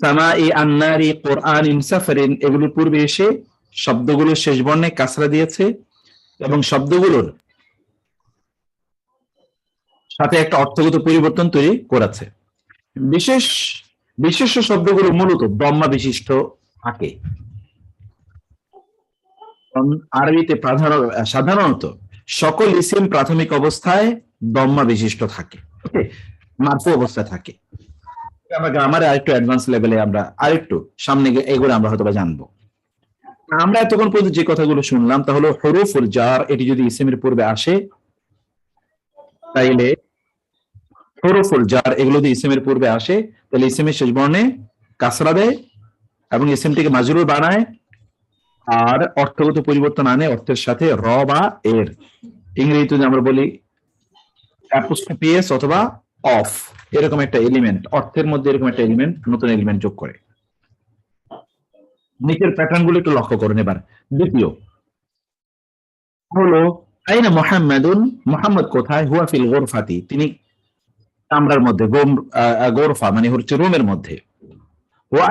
সামাই, আন্নারি, কোরআনিন, সাফারিন, এগুলো পূর্বে এসে শব্দগুলো শেষ বর্ণে কাসরা দিয়েছে এবং শব্দগুলোর সাথে একটা অর্থগত পরিবর্তন তৈরি করেছে। বিশেষ শব্দগুলো মূলত দম্মা বিশিষ্ট থাকে। আরবিতে সাধারণত সকল ইসিম প্রাথমিক অবস্থায় দম্মা বিশিষ্ট থাকে, মারফু অবস্থায় থাকে। আমরা গ্রামারে আরেকটু অ্যাডভান্স লেভেলে আমরা আরেকটু সামনে এগুলো আমরা হয়তো জানবো। আমরা এতক্ষণ পর্যন্ত যে কথাগুলো শুনলাম তা হলো হুরুফুল জার, এটি যদি ইসিমের পূর্বে আসে তাইলে হুরুফুল জার এগুলো যদি ইসিমের পূর্বে আসে তাহলে ইসিমের শেষ বর্ণে কাসরা দেয় এবং ইসিমটিকে মাজরুর বানায় আর অর্থগত পরিবর্তন আনে অর্থের সাথে র বা এর। ইংরেজিতে আমরা বলি অ্যাপোস্ট্রোফি অথবা অফ, এরকম একটা এলিমেন্ট, অর্থের মধ্যে এরকম একটা এলিমেন্ট, নতুন এলিমেন্ট যোগ করে। নিচের প্যাটার্ন গুলো একটু লক্ষ্য করুন। এবার দ্বিতীয় হলো আইনা মুহাম্মাদুন, মুহাম্মদ কোথায়, হুয়া ফিল গোরফাতি, তিনি কামরার মধ্যে, গোরফা মানে হচ্ছে রুমের মধ্যে। ওয়া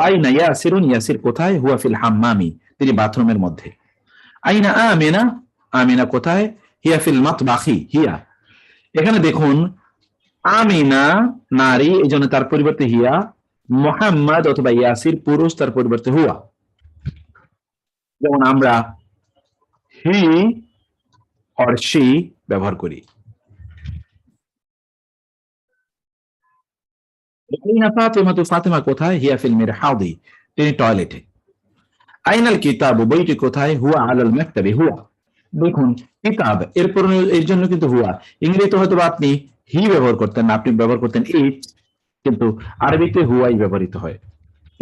আইনা ইয়াসিরুন, ইয়াসির কোথায়, হুয়া ফিল হাম্মামি, তিনি বাথরুমের মধ্যে। আইনা আমিনা, আমিনা কোথায়, হিয়া ফিল মাতবাখি, হিয়া। এখানে দেখুন আমিনা নারী, এই জন্য তার পরিবর্তে হিয়া, মুহাম্মদ অথবা ইয়াসির পুরুষ, তার পরিবর্তে হুয়া। যেমন আমরা হি অর শি ব্যবহার করি। আইনা ফাতিমা, তো ফাতিমা কোথায়? হিয়া ফিল মিরহাদি, তিনি টয়লেটে। আইনাল কিতাব, বইটি কোথায়? হুয়া আলাল মাকতাবি, হুয়া। দেখুন কিতাব এর জন্য কিন্তু হুয়া, ইংরেজিতে হয়তো আপনি হি ব্যবহার করতেন না, আপনি ব্যবহার করতেন ইট, কিন্তু আরবিতে হুয়াই ব্যবহৃত হয়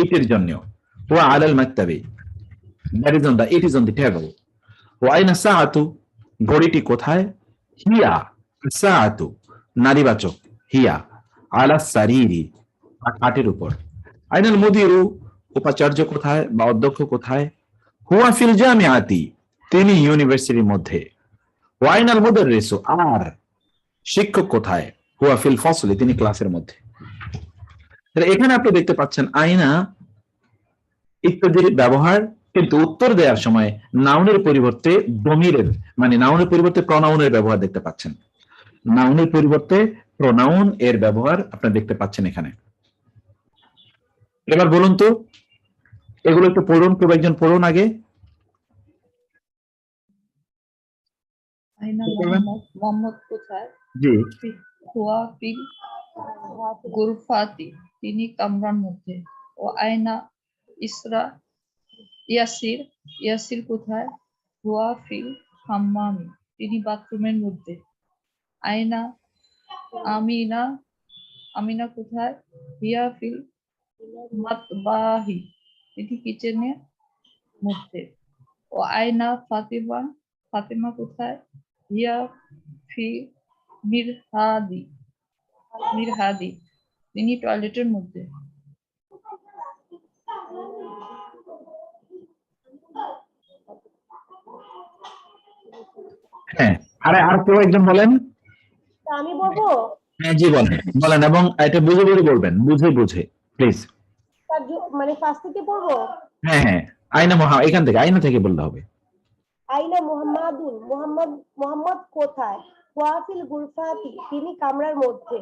ইটের জন্য। হুয়া আলাল মাকতাবি, that is on the, it is on the table. ওয়া আইনা সাআতু, ঘড়িটি কোথায়? হিয়া সাআতু, নারীবাচক, হিয়া আলা সারিরি, খাটের উপর। আইনাল মুদিরু, উপাচার্য কোথায় বা অধ্যক্ষ কোথায়? হুয়া ফিল জামিআতি, তিনি ইউনিভার্সিটির মধ্যে। ওয়া আইনাল মুদাররিসু, আর শিক্ষক কোথায়? হুয়া ফিল ফসলি, তিনি ক্লাসের মধ্যে। তাহলে এখানে আপনি দেখতে পাচ্ছেন আইনা ইত্যাদির ব্যবহার, কিন্তু উত্তর দেওয়ার সময় নাউনের পরিবর্তে ডমিরের, মানে নাউনের পরিবর্তে প্রনাউনের ব্যবহার দেখতে পাচ্ছেন। নাউনের পরিবর্তে প্রনাউন এর ব্যবহার আপনারা দেখতে পাচ্ছেন এখানে। এবার বলুন তো, এগুলো একটু পড়ুন, কেউ একজন পড়ুন আগে। আইনা কি করবেন? মোহাম্মদ কোথায়? জি, হুয়া ফিল গুরফাতি, তিনি কামরার মধ্যে। ও আইনা ইসরা ইয়াসির, ইয়াসির কোথায়? হুয়া ফিল হাম্মামি, তিনি বাথরুমের মধ্যে। আইনা আমিনা, আমিনা কোথায়? হিয়া ফিল মাতবাহি, তিনি কিচেনের মধ্যে। ও আইনা ফাতিমা, ফাতিমা কোথায়? হিয়া ফি মিরহাদি, মিরহাদি, তিনি টয়লেটের মধ্যে। হ্যাঁ, আর কেউ একজন বলেন। তা আমি বলবো, হ্যাঁ জি বলেন, বলেন, এবং এটা বুঝে বুঝে বলবেন, বুঝে বুঝে প্লিজ। মানে ফার্স্ট থেকে পড়বো। হ্যাঁ হ্যাঁ, এখান থেকে, আইনা থেকে বলতে হবে। আইনা মুহাম্মাদুন, মোহাম্মদ কোথায়? ওয়াফিল গুরফাতি, তিনি কামরার মধ্যে।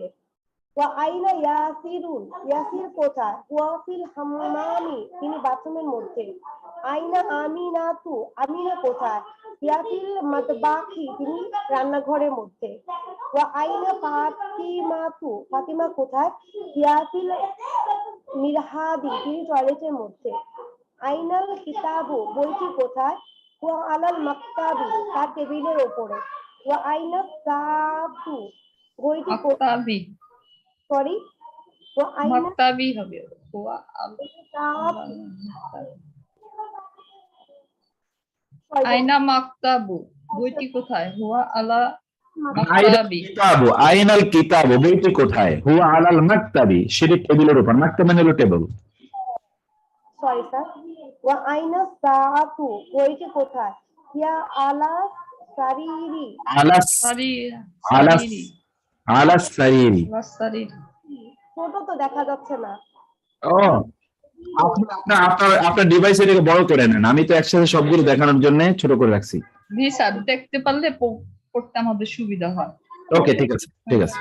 ওয়া আইনা ইয়াসিরুন, ইয়াসির কোথায়? ওয়াফিল হাম্মামি, তিনি বাথরুমের মধ্যে। আইনা আমিনাতু, আমিনা কোথায়? ইয়াফিল মাতবাখি, তিনি রান্নাঘরের মধ্যে। ওয়া আইনা ফাতিমাতু, ফাতিমা কোথায়? ইয়াফিল মিরহাদি, তিনি টয়লেটের মধ্যে। আইনাল কিতাবু, বইটি কোথায়? ওয়া আলাল মাকতাবি, তার টেবিলের উপরে। ওয়া আইনা সাতু, বইটি কোথায়? মাকতাবি, সরি, ওয়া আইনা মাকতাবি হবে। হুয়া সাতু, আইনা মাকতাবু, বইটি কোথায়? হুয়া আলা আইনাল মাকতাবি, কিতাবু, আইনাল কিতাবু, বইটি কোথায়? হুয়া আলাল মাকতাবি, সেটি টেবিলের উপর। মাকতাব মানে হলো টেবিল। Sorry sir. ওয়া আইনা সাতু, বইটি কোথায়? ইয়া আলা সারিরি, আলাস সারি আলাস সারিরি, আলাস সারিরি। সারির। ছোট তো দেখা যাচ্ছে না। ও, আপনার ডিভাইস এটাকে বড় করে নেন, আমি তো একসাথে সবগুলো দেখানোর জন্য ছোট করে রাখছি। জি স্যার, দেখতে পারলে পড়তে আমাদের সুবিধা হয়। ওকে, ঠিক আছে ঠিক আছে।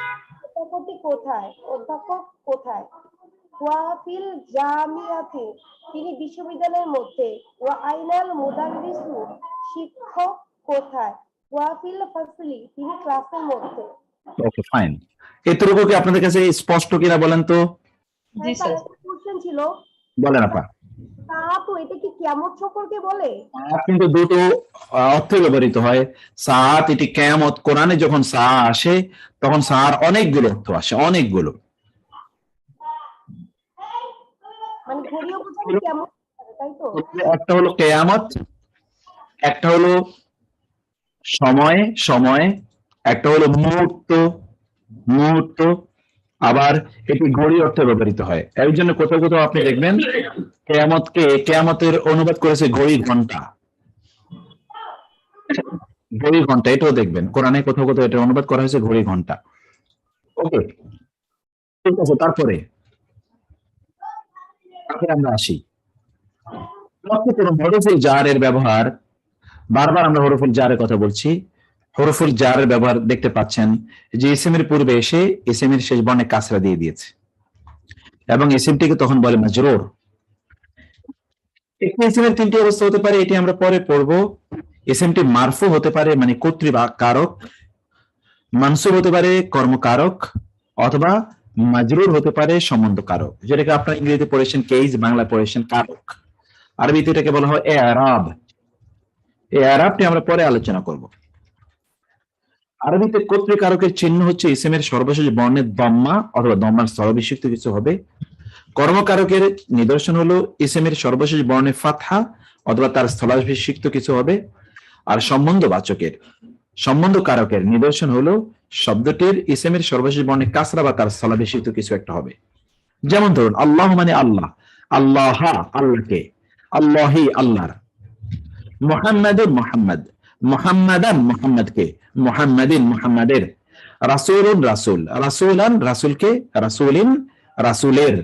অধ্যাপকটি কোথায়? অধ্যাপক কোথায়? ওয়াফিল জামিয়াতি, তিনি বিশ্ববিদ্যালয়ের মধ্যে। ওয়া আইনাল মুদাররিসু, শিক্ষক কোথায়? ওয়াফিল ফাসলি, তিনি ক্লাসের মধ্যে। ওকে ফাইন, এতটুকু কি আপনাদের কাছে স্পষ্ট কিনা বলেন তো? জি স্যার। কোশ্চেন ছিল, বলেন আপা। সাআতু, এটা কি কিয়ামত সম্পর্কে বলে? সাআত কিন্তু দুটো অর্থে ব্যবহৃত হয়। সাআত, এটি কিয়ামত, কোরআনে যখন সা আসে তখন সার অনেকগুলো অর্থ আসে, অনেকগুলো। মানে ঘড়িও বোঝাবে কিয়ামত, তাই তো? একটা হলো কিয়ামত, একটা হলো সময়, সময়, একটা হলো মুহূর্ত, মুহূর্ত, আবার এটি ঘড়ি অর্থে ব্যবহৃত হয়। এর জন্য কোথাও কোথাও আপনি দেখবেন কেয়ামতের অনুবাদ করেছে ঘড়ি ঘন্টা, ঘড়ি ঘন্টা, এটাও দেখবেন কোরআনে কোথাও কোথাও এটা অনুবাদ করা হয়েছে ঘড়ি ঘন্টা। ওকে, ঠিক আছে। তারপরে আমরা আসি লক্ষ্য করুন হরফুল জারের ব্যবহার। বারবার আমরা হরফুল জারের কথা বলছি। হরফুল জারের ব্যবহার দেখতে পাচ্ছেন যে ইসিমের পূর্বে এসে ইসিমের শেষ বর্ণে কাসরা দিয়ে দিয়েছে এবং ইসিমটিকে তখন বলে মাজরুর। একটি ইসিমের তিনটি অবস্থা হতে পারে, এটি আমরা পরে পড়বো। ইসিমটি মারফু হতে পারে, মানে কর্তৃকারক, মানসুব হতে পারে কর্মকারক, অথবা মাজরুর হতে পারে সম্বন্ধ কারক, যেটাকে আপনার ইংরেজিতে পড়েছেন কেস, বাংলা পড়েছেন কারক। আরবিতে এটাকে বলা হয় এআরাব। এই এআরাবটি আমরা পরে আলোচনা করব। আরবিতে কর্তৃকারকের চিহ্ন হচ্ছে ইসমের সর্বশেষ বর্ণের দম্মা অথবা দম্মার স্থলবিষিক্ত কিছু হবে। কর্মকারকের নিদর্শন হলো ইসমের সর্বশেষ বর্ণে ফাতহা অথবা তার স্থলাভিষিক্ত কিছু হবে। আর সম্বন্ধ কারকের নিদর্শন হলো শব্দটির ইসমের সর্বশেষ বর্ণে কাসরা বা তার স্থলাভিষিক্ত কিছু একটা হবে। যেমন ধরুন আল্লাহ মানে আল্লাহ, আল্লাহ আল্লাহকে, আল্লাহি আল্লাহর। মুহাম্মাদুর মুহাম্মদ, মুহাম্মাদান মুহাম্মদকে, মুহাম্মাদিন মুহাম্মাদের। রাসূলুন রাসূল, রাসূলান রাসূলকে, রাসূলিন রাসূলের।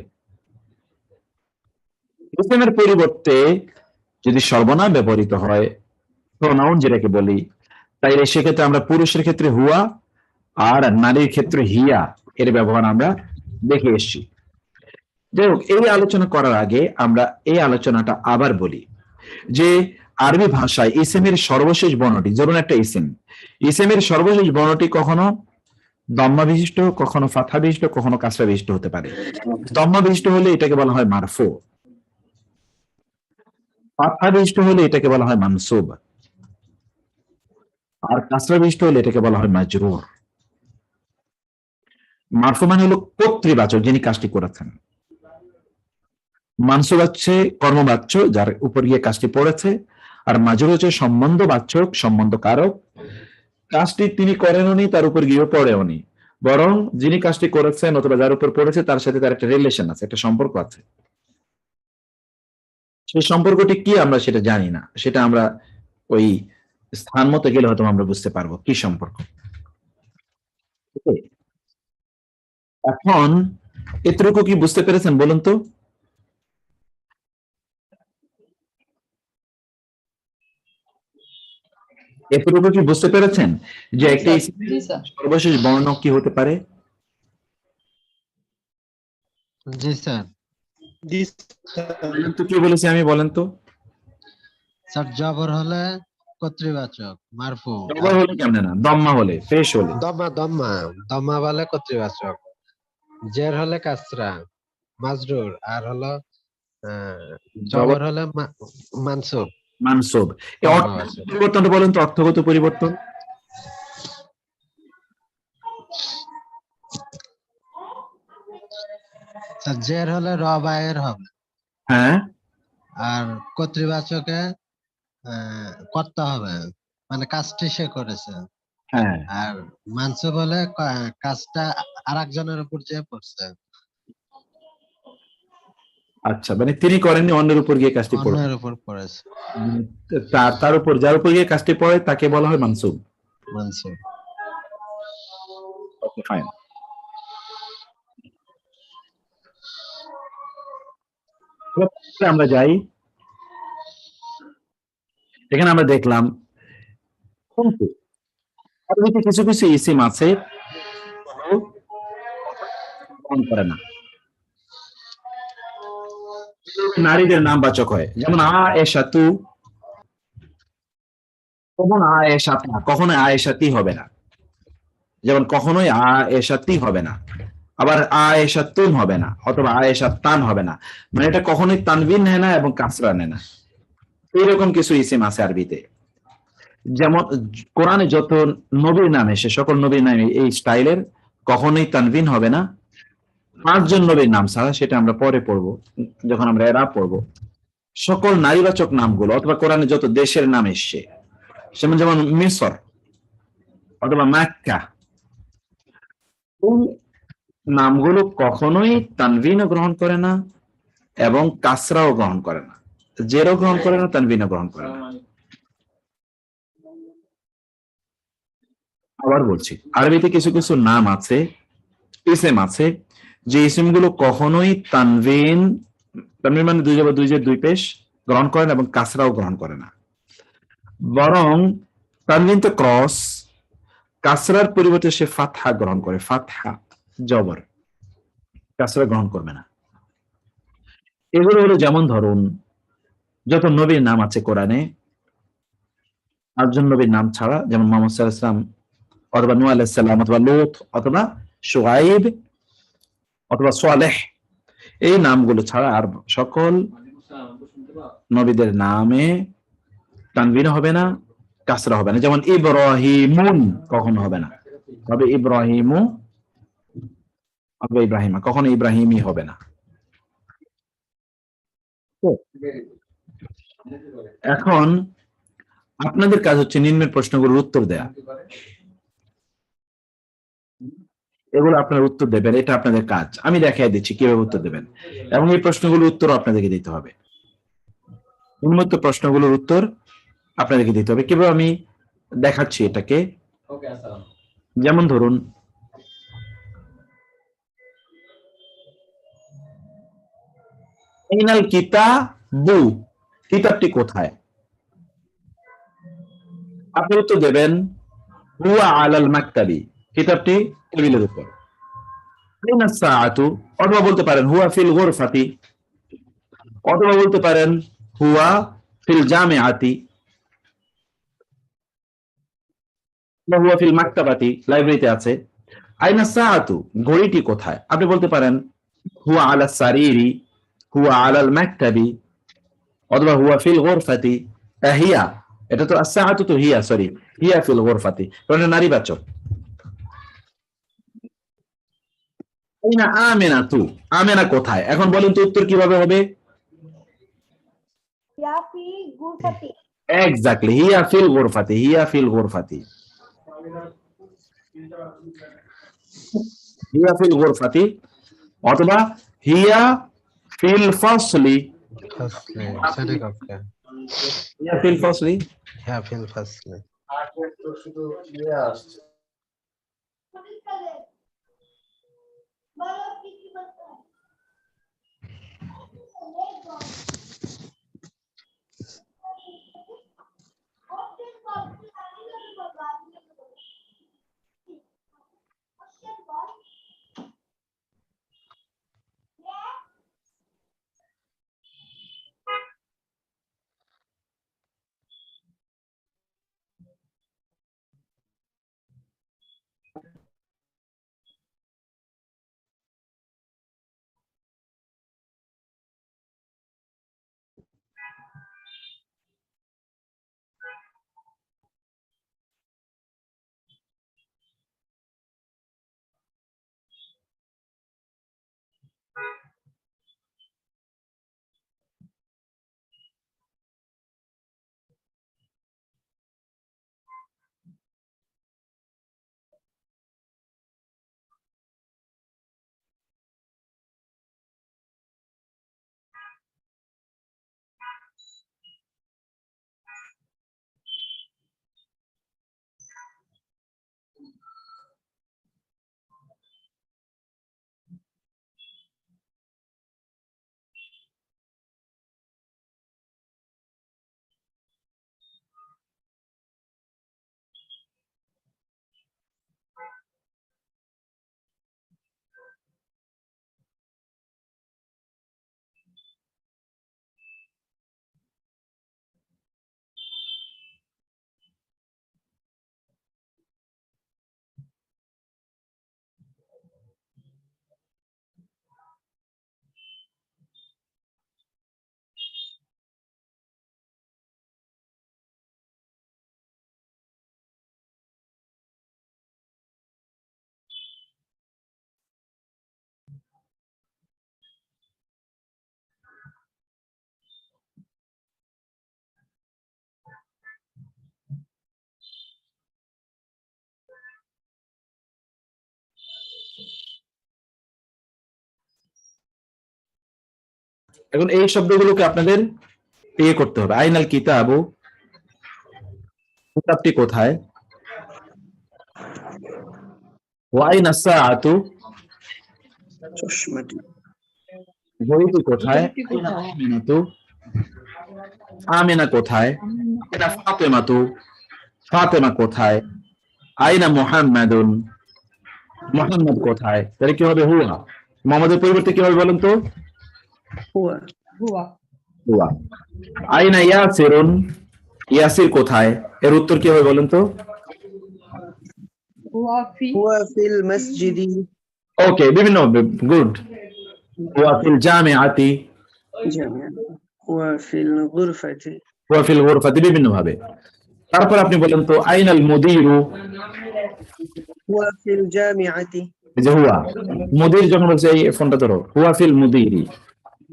ইসমের পরিবর্তে যদি সর্বনাম ব্যবহৃত হয়, প্রোনাউন যেটাকে বলি, তাইলে সেক্ষেত্রে আমরা পুরুষের ক্ষেত্রে হুয়া আর নারীর ক্ষেত্রে হিয়া এর ব্যবহার আমরা দেখে এসেছি। যাই হোক, এই আলোচনা করার আগে আমরা এই আলোচনাটা আবার বলি যে আরবি ভাষায় ইসমের সর্বশেষ বর্ণটি, ধরুন একটা ইসমের সর্বশেষ বর্ণটি কখনো দম্মা বিশিষ্ট, কখনো ফাথা বিশিষ্ট, কখনো কাসরা বিশিষ্ট হতে পারে। দম্মা বিশিষ্ট হলে এটাকে বলা হয় মারফু, ফাথা বিশিষ্ট হলে এটাকে বলা হয় মানসুব, আর কাসরা বিশিষ্ট হলে এটাকে বলা হয় মাজরুর। মারফু মানে হলো কর্তৃবাচক, যিনি কাজটি করেছেন। মানসুব হচ্ছে কর্মবাচ্য, যার উপর গিয়ে কাজটি পড়েছে। আর মাজরুর হচ্ছে সম্বন্ধবাচক, সম্বন্ধ কারক, কাজটি তিনি করেননি, তার উপর গিয়ে পড়েওনি, বরং যিনি কাজটি করেছেন অথবা যার উপর পড়েছে তার সাথে তার একটা রিলেশন আছে, একটা সম্পর্ক আছে। সেই সম্পর্কটি কি আমরা সেটা জানি না, সেটা আমরা ওই স্থান মতো গেলে হয়তো আমরা বুঝতে পারবো কি সম্পর্ক। এখন এতটুকু কি বুঝতে পেরেছেন বলুন তো? এতটুকু কি বুঝতে পেরেছেন যে একটা জি স্যার। সর্বশেষ বর্ণ কি হতে পারে? জি স্যার। বলেন তো, কি বলেছি আমি, বলেন তো? স্যার জবর হলে কর্তৃবাচক মারফু, জবর হলে কেমনে না, দম্মা হলে, পেশ হলে। দম্মা বলে কর্তৃবাচক, জের হলে কাসরা মাজরুর, আর হলো জবর হলে মানসুব মানসুব। এই পরিবর্তনটা বলেন তো, অর্থগত পরিবর্তন। স্যার জের হলে রবায়ের হবে, হ্যাঁ, আর কর্তৃবাচকে কর্তা হবে, মানে কাজটি সে করেছে। হ্যাঁ, আর মানসুব হলে কাজটা আরেকজনের উপর যে পড়ছে, আচ্ছা, মানে তিনি করেননি, অন্যের উপর গিয়ে কাজটি পড়ে, অন্যের উপর পড়েছে, তার উপর, যার উপর গিয়ে কাজটি পড়ে তাকে বলা হয় মানসুব। মানসুব। ওকে, ফাইন। আমরা যাই, এখানে আমরা দেখলাম আরবিতে কিছু কিছু ইসিম আছে করে না, নারীদের নাম বাচক হয়, যেমন আয়েশাতু, কখনো আয়েশাতা, কখনো আয়েশাতি হবে না, যেমন কখনোই আয়েশাতি হবে না, আবার আয়েশাতুন হবে না, অথবা আয়েশাতান হবে না, মানে এটা কখনোই তানবিন নেয় না এবং কাসরা নেয় না। এইরকম কিছু ইসিম আছে আরবিতে। যেমন কোরআনে যত নবীর নাম এসে, সকল নবীর নামে এই স্টাইলের, কখনোই তানবিন হবে না, 5 জন নবীর নাম ছাড়া, সেটা আমরা পরে পড়বো যখন আমরা এরা পড়বো। সকল নারীবাচক নামগুলো অথবা কোরআনে যত দেশের নাম এসছে, যেমন মিসর অথবা মক্কা, নামগুলো কখনোই তানবিনও গ্রহণ করে না এবং কাসরাও গ্রহণ করে না, জেরও গ্রহণ করে না, তানবিনও গ্রহণ করে না। আবার বলছি, আরবিতে কিছু কিছু নাম আছে, ইসেম আছে, যে ইসেমগুলো কখনোই তানবিন মানে দুই পেশ গ্রহণ করে না এবং কাসরাও গ্রহণ করে না, বরং তানবিন তো ক্রস, কাসরার পরিবর্তে সে ফাতহা গ্রহণ করে, ফাতহা জবর, কাসরা গ্রহণ করবে না। এগুলো হলো, যেমন ধরুন যত নবীর নাম আছে কোরআনে, 5 জন নবীর নাম ছাড়া, যেমন মুহাম্মদ সাল্লাল্লাহু আলাইহি ওয়াসাল্লাম অথবা নূহ আলাইহিস সালাম অথবা লূত অথবা শুআইব অথবা সালেহ, এই নামগুলো ছাড়া আর সকল নবীদের নামে তানবিন হবে না, কাসরা হবে না। যেমন ইব্রাহিমুন কখনো হবে না, তবে ইব্রাহিমু অথবা ইব্রাহিমা, কখনো ইব্রাহিমই হবে না। এখন আপনাদের কাজ হচ্ছে নিম্নের প্রশ্নগুলোর উত্তর দেয়া। এগুলো আপনারা উত্তর দেবেন, এটা আপনাদের কাজ। আমি দেখাই দিচ্ছি কিভাবে উত্তর দেবেন, এবং এই প্রশ্নগুলোর উত্তর আপনাদেরকে দিতে হবে। উন্মুক্ত প্রশ্নগুলোর উত্তর আপনাদেরকে দিতে হবে। কিভাবে আমি দেখাচ্ছি এটাকে। যেমন ধরুন, আইনাল কিতাবু, কিতাবটি কোথায়? আপনি উত্তর দেবেন হুয়া আলাল মাকতাবি, কিতাবটি টেবিলের উপর। আইনা সাআতু, অথবা বলতে পারেন হুয়া ফিল গুরফাতি, অথবা বলতে পারেন হুয়া ফিল জামিআতি, বা হুয়া ফিল মাকতাবাতি, লাইব্রেরিতে আছে। আইনা সাআতু, ঘড়িটি কোথায়? আপনি বলতে পারেন হুয়া আলা সারিরি, হুয়া আলাল মাকতাবি, অথবা হুয়া ফিল গুরফাতি। হিয়া, এটা তো আস-সাআতু তো হিয়া, সরি, হিয়া ফিল গুরফাতি, কারণ নারীবাচক। আইনা আমিনাতু, আমিনা কোথায়? এখন বলেন তো উত্তর কিভাবে হবে? ইয়া ফি গুরফাতি। এক্স্যাক্টলি, হিয়া ফিল গুরফাতি, হিয়া ফিল গুরফাতি, হিয়া ফিল গুরফাতি, অথবা হিয়া ফিল ফাসলি, ফাসলে সেটা কাকে? হিয়া ফিল ফাসলি। হ্যাঁ, ফিল ফাসলে। শুধু ইয়ে আসছে। এখন এই শব্দগুলোকে আপনাদের ইয়ে করতে হবে। আইনাল কিতাবু, কিতাবটি কোথায়? ওয়া আইনা সাআতু, চশমাটি। ঘড়িটি কোথায়? ঘড়িটি কোথায়? আমিনাতু, আমিনা কোথায়? আইনা ফাতেমাতু, ফাতেমা কোথায়? আইনা মুহাম্মাদুন, মুহাম্মদ কোথায়? তাহলে কি হবে? হুয়া। মুহাম্মাদের পরিবর্তে কি হবে বলেন তো? হুয়া। হুয়া। হুয়া। আইনা ইয়াসিরুন, ইয়াসির কোথায়? এর উত্তর কি হবে বলেন তো? হুয়া ফি হুয়া ফিল মসজিদি। ওকে, বিভিন্ন গুড। হুয়া ফিল জামিআতি, جامعة. وفي الغرفة. হুয়া ফিল গুরফাতি, বিভিন্ন ভাবে। তারপর আপনি বলেন তো আইনাল মুদিরু, هو في الجامعة. এই যে হুয়া মুদির যখন বলছে এই ফোনটা ধরো, হুয়া ফিল মুদিরি,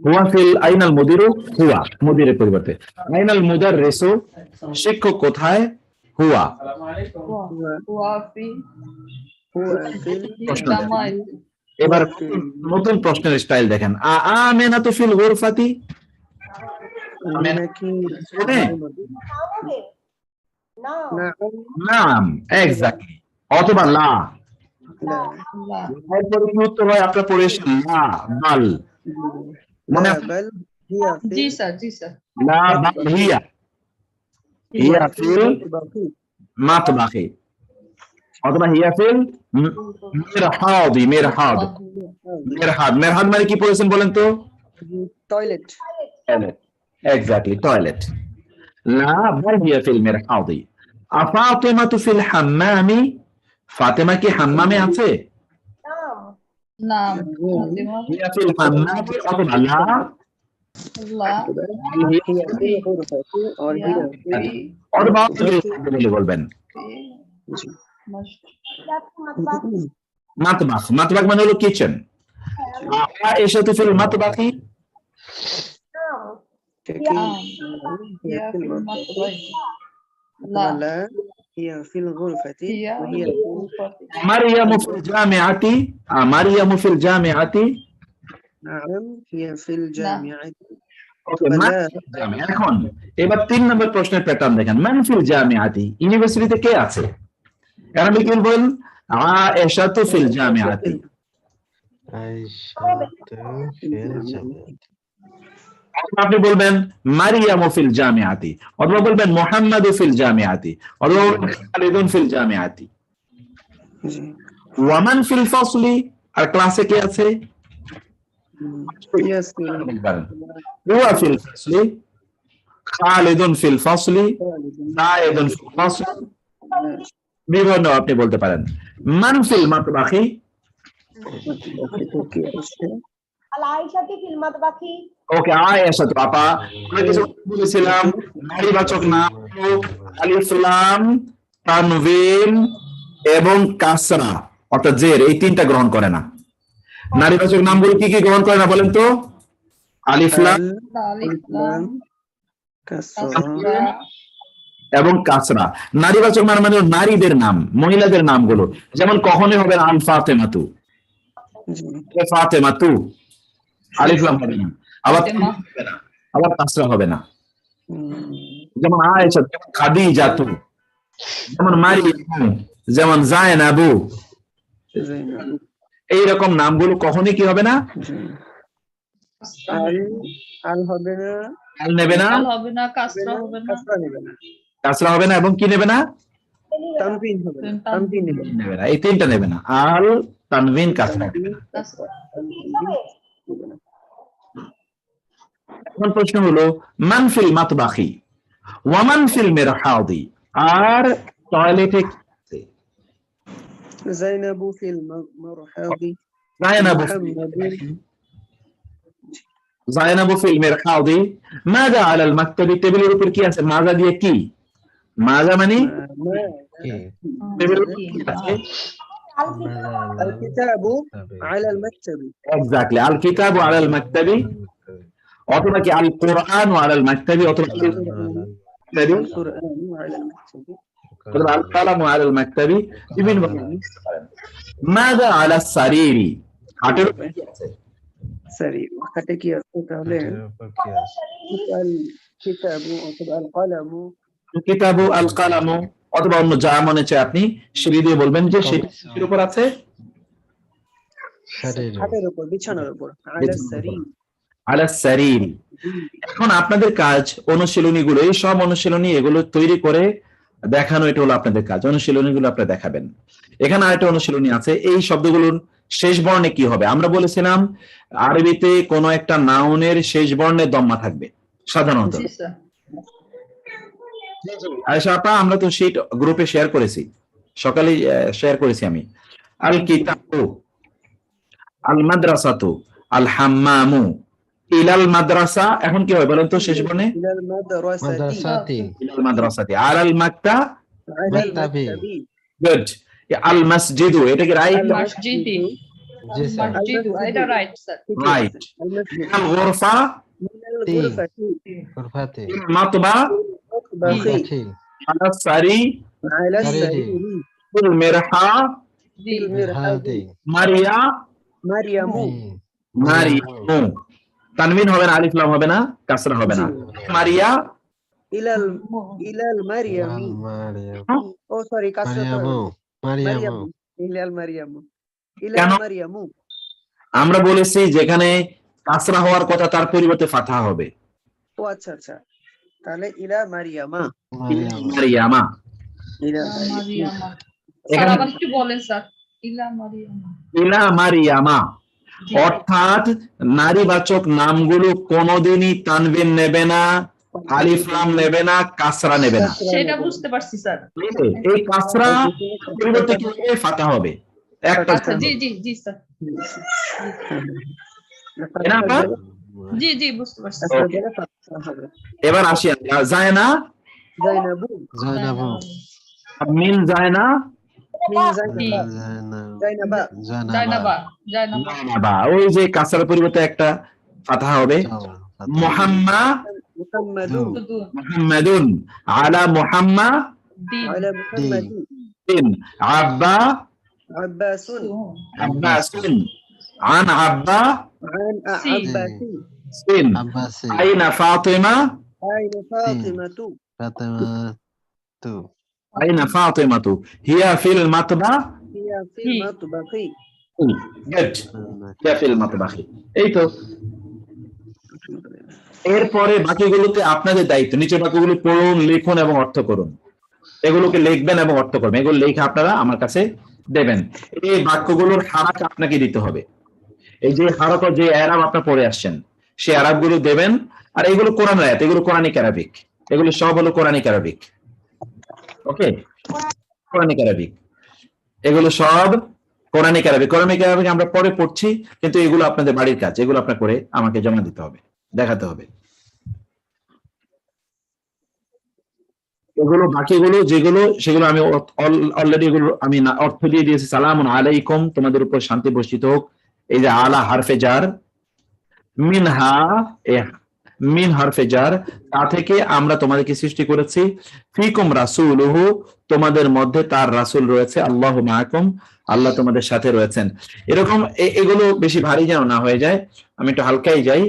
হুয়া ফিল আইনাল মুদিরু, হুয়া মুদিরের পরিবর্তে আইনাল মুদাররিসু, শিক্ষক কোথায়, হুয়া। ওয়াফি هو في প্রশ্ন দেন। জামাই এবার নতুন প্রশ্নের স্টাইল দেখেন। আমেনাতু ফিল গুরফাতি, النكير. হ্যাঁ। নাম نعم. নাম, এক্স্যাক্টলি, অথবা লা। لا. আল্লাহ এরপরে কি উত্তর হয় আপনারা পড়ে এসেছেন, লা বাল, মনে لا আছে? بل هي জি في স্যার জি স্যার লা বাল হিয়া, হিয়া ফিল المطبخ. মাতবাখি, অথবা হিয়া ফিল মিরহাদি, মিরহাদ, মিরহাদ, মিরহাদ মানে কি পড়েছেন বলেন তো? toilet. Exactly, toilet. লা বাল হিয়া ফিল মিরহাদি। আফাতিমাতু ফিল হাম্মামি, ফাতেমা কি হাম্মামে আছে? নাম নাম ফাতিমা হিয়া ফিল হাম্মামি, অথবা লা আল্লাহ هي في الغرفة और هي في অথবা বলে বলবেন মাতবাখ, মাতবাখ মানে হলো কিচেন। আয়েশাতু ফিল মাতবাখি, هي في المطبخ. لا لا هي في الغرفة هي وهي মারইয়ামু feel জামিআতি, মারইয়ামু feel জামিআতি। نعم هي في الجامعة. ওকে, لا এখন এবার 3 নম্বর প্রশ্নের প্যাটার্ন দেখেন। মান ফিল জামিআতি, ইউনিভার্সিটিতে কে আছে? কারণ কি বলবেন, আয়েশাতু ফিল জামিআতি, আপনি বলবেন মারিয়ামু ফিল জামিআতি, অথবা বলবেন মুহাম্মাদু ফিল জামিআতি, অথবা বলবেন খালিদুন ফিল জামিআতি। ওয়ামান ফিল ফাসলি, আর ক্লাসে কে আছে? هي في হুয়া ফিল ফাসলি, খালিদুন ফিল ফাসলি, যায়েদুন ফিল ফাসলি, বিভিন্ন আপনি বলতে পারেন। মান ফিল মাতবাখি, আল আয়েশাতি ফিল মাতবাখি। ওকে, আয়েশা তো আপা, আমরা কিছু বলেছিলাম নারীবাচক নাম আলিফ লাম তানভিন এবং কাসরা অর্থাৎ জের, এই তিনটা গ্রহণ করে না। নারীবাচক নামগুলো কি কি গ্রহণ করে না বলেন তো? আলিফ লাম আলিফ লাম كسرة এবং কাসরা। নারীবাচক নাম মানে হলো নারীদের নাম, মহিলাদের নামগুলো, যেমন কখনোই হবে না আল ফাতেমাতু, ফাতেমাতু, আলিফ লাম হবে না, আবার ফাতেমা। হবে না, আবার কাসরা হবে না। যেমন আয়েশা, যেমন খাদিজাতু, যেমন মারিয়াম, যেমন জায়নাবু, زينب. এইরকম নামগুলো কখনোই কি হবে না, আল হবে না, আল নেবে না, আল হবে না কাসরা হবে না কাসরা নেবে না, কাসরা হবে না, এবং কি নেবে না, তানবিন হবে না, তানবিন নেবে না, নেবে না, এই তিনটা নেবে না, আল তানভিন কাসরা নেবে না। কাসরা নেবে না। এখন প্রশ্ন হলো মান ফিল মাতবাখি ওয়া মান ফিল মিরহাদি, আর টয়লেটে কি আছে? زينب في المرحاض. জায়নাবু محمد জায়নাবু ফিল মিরহাদি। মাযা আলাল মাকতাবি, টেবিলের উপর কি আছে? মাজা দিয়ে কি? মাজা মানে টেবিলের উপর কি আছে? الكتاب على المكتب. এক্স্যাক্টলি, আল কিতাবু আলাল মাকতাবি, অথবা কি আল কুরআন আলাল মাকতাবি, অথবা কি القرآن على المكتب. অথবা আল কালামু আলাল মাকতাবি, বিভিন্ন ভাবে লিখতে পারেন। মাযা আলা সারিরি, খাটের উপর কি আছে? سريع. খাটে কি আছে তাহলে? الكتاب অথবা القلم. কিতাবু আল কালামু, অথবা অন্য যা মনে চায় আপনি সিঁড়ি দিয়ে বলবেন যে সেটির উপর আছে, খাটের উপর, বিছানার উপর। على السرير. আলা সারির। এখন আপনাদের কাজ অনুশীলনী গুলো, এই সব অনুশীলনী এগুলো তৈরি করে দেখানো, এটা হলো আপনাদের কাজ। অনুশীলনী গুলো আপনারা দেখাবেন। এখানে আরেকটা অনুশীলনী আছে, এই শব্দগুলোর শেষ বর্ণে কি হবে? আমরা বলেছিলাম আরবিতে কোন একটা নাউনের শেষ বর্ণে দম্মা থাকবে সাধারণত। জি স্যার আয়েশা আপা, আমরা তো সেই গ্রুপে শেয়ার করেছি, সকালে শেয়ার করেছি আমি। আল কিতাবু, আল মাদ্রাসাতু, আল হাম্মামু, ইলাল মাদ্রাসা। এখন কি হয় বলেন তো শেষ বর্ণে? إلى المدرسة মাদ্রাসাতি, ইলাল মাদ্রাসাতি, আলাল মাক্তা, على مكتبي. المكتب গুড। আল মসজিদু, এটা কি রাইট? মসজিদ জি স্যার। মসজিদ এটা রাইট স্যার রাইট। المسجد আল গুরফা, من الغرفة গুরফাতি, মাতবা, المطبخ কাঠি, আল সারি, على سرير. السرير আল মিরহা, জি মিরহাদি, মারিয়া, مريم মারিয়ামু। তানবিন হবে না, আলিফ লাম হবে না, কাসরা হবে না। মারিয়া, إلى المريم মারিয়াম, أو سوري كسرة মারিয়ামু, مريم إلى المريم إلى কেন? المريم আমরা বলেছি যেখানে কাসরা হওয়ার কথা তার পরিবর্তে ফাথা হবে। ও আচ্ছা আচ্ছা, তাহলে ইলা মারিয়ামা, মারিয়াম, মারিয়ামা। ইলা মারিয়ামা স্যার এখানে আবার একটু বলেন স্যার ইলা মারিয়ামা ইলা মারিয়ামা, অর্থাৎ নারীবাচক নামগুলো কোনোদিনই তানবিন নেবে না, আলিফ লাম নেবে না, কাসরা নেবে না। সেটা বুঝতে পারছি স্যার এই কাসরা পরিবর্তে কি হবে? ফাথা হবে। একটা আচ্ছা জি জি জি স্যার এনা আপা? জি জি বুঝতে পারছি এবার আসি আমরা। জায়না, জাইনাবু জাইনাবু, মিন জায়না, মিন জি জাইনাবা জাইনাবা জাইনাবা জায়নাবা। ওই যে কাসরার পরিবর্তে একটা ফাথা হবে। মুহাম্মদ, মুহাম্মাদু দুদু মুহাম্মাদুন, আলা মুহাম্মাদ, দিন আলা মুহাম্মাদি আব্বা, আব্বাসুন আব্বাসুন, আন আব্বা, আন সি। আব্বাসি সিন, আব্বাসি, আইনা ফাতিমা, আইনা ফাতিমাতু ফাতেমাতু, আইনা ফাতিমাতু, হিয়া ফিল মাতবা, হিয়া ফিল হি। মাতবাখি গুড, হিয়া ফিল মাতবাখি। এই তো। এরপরে বাকিগুলোতে আপনাদের দায়িত্ব, নিচের বাক্যগুলো পড়ুন, লিখুন এবং অর্থ করুন। এগুলোকে লিখবেন এবং অর্থ করবেন। এগুলো লিখে আপনারা আমার কাছে দেবেন। এই বাক্যগুলোর হারাক আপনাকে দিতে হবে। এই যে হারাক, যে আরব আপনারা পড়ে আসছেন, সেই আরব গুলো দেবেন। আর এগুলো কোরআন আয়াত, এগুলো কোরআনিক আরবিক, এগুলো সব হলো কোরআনিক আরবিক। ওকে, কোরআনিক আরবিক, এগুলো সব কোরআনিক আরবিক। কোরআনিক আরবিক আমরা পরে পড়ছি, কিন্তু এগুলো আপনাদের বাড়ির কাজ, এগুলো আপনার করে আমাকে জমা দিতে হবে, দেখাতে হবে। এগুলো বাকিগুলো যেগুলো, সেগুলো আমি অলরেডি এগুলো আমি অর্থ দিয়ে দিয়েছি। সালামুন আলাইকুম, তোমাদের উপর শান্তি বর্ষিত হোক। এই যে আলা হারফে জার, মিনহা, মিন হারফে জার, তা থেকে আমরা তোমাদেরকে সৃষ্টি করেছি। ফিকুম রাসূলুহু, তোমাদের মধ্যে তার রাসূল রয়েছে। আল্লাহু মাআকুম, আল্লাহ তোমাদের সাথে রয়েছেন। এরকম এগুলো বেশি ভারী যেন না হয়ে যায়, আমি একটু হালকাই যাই।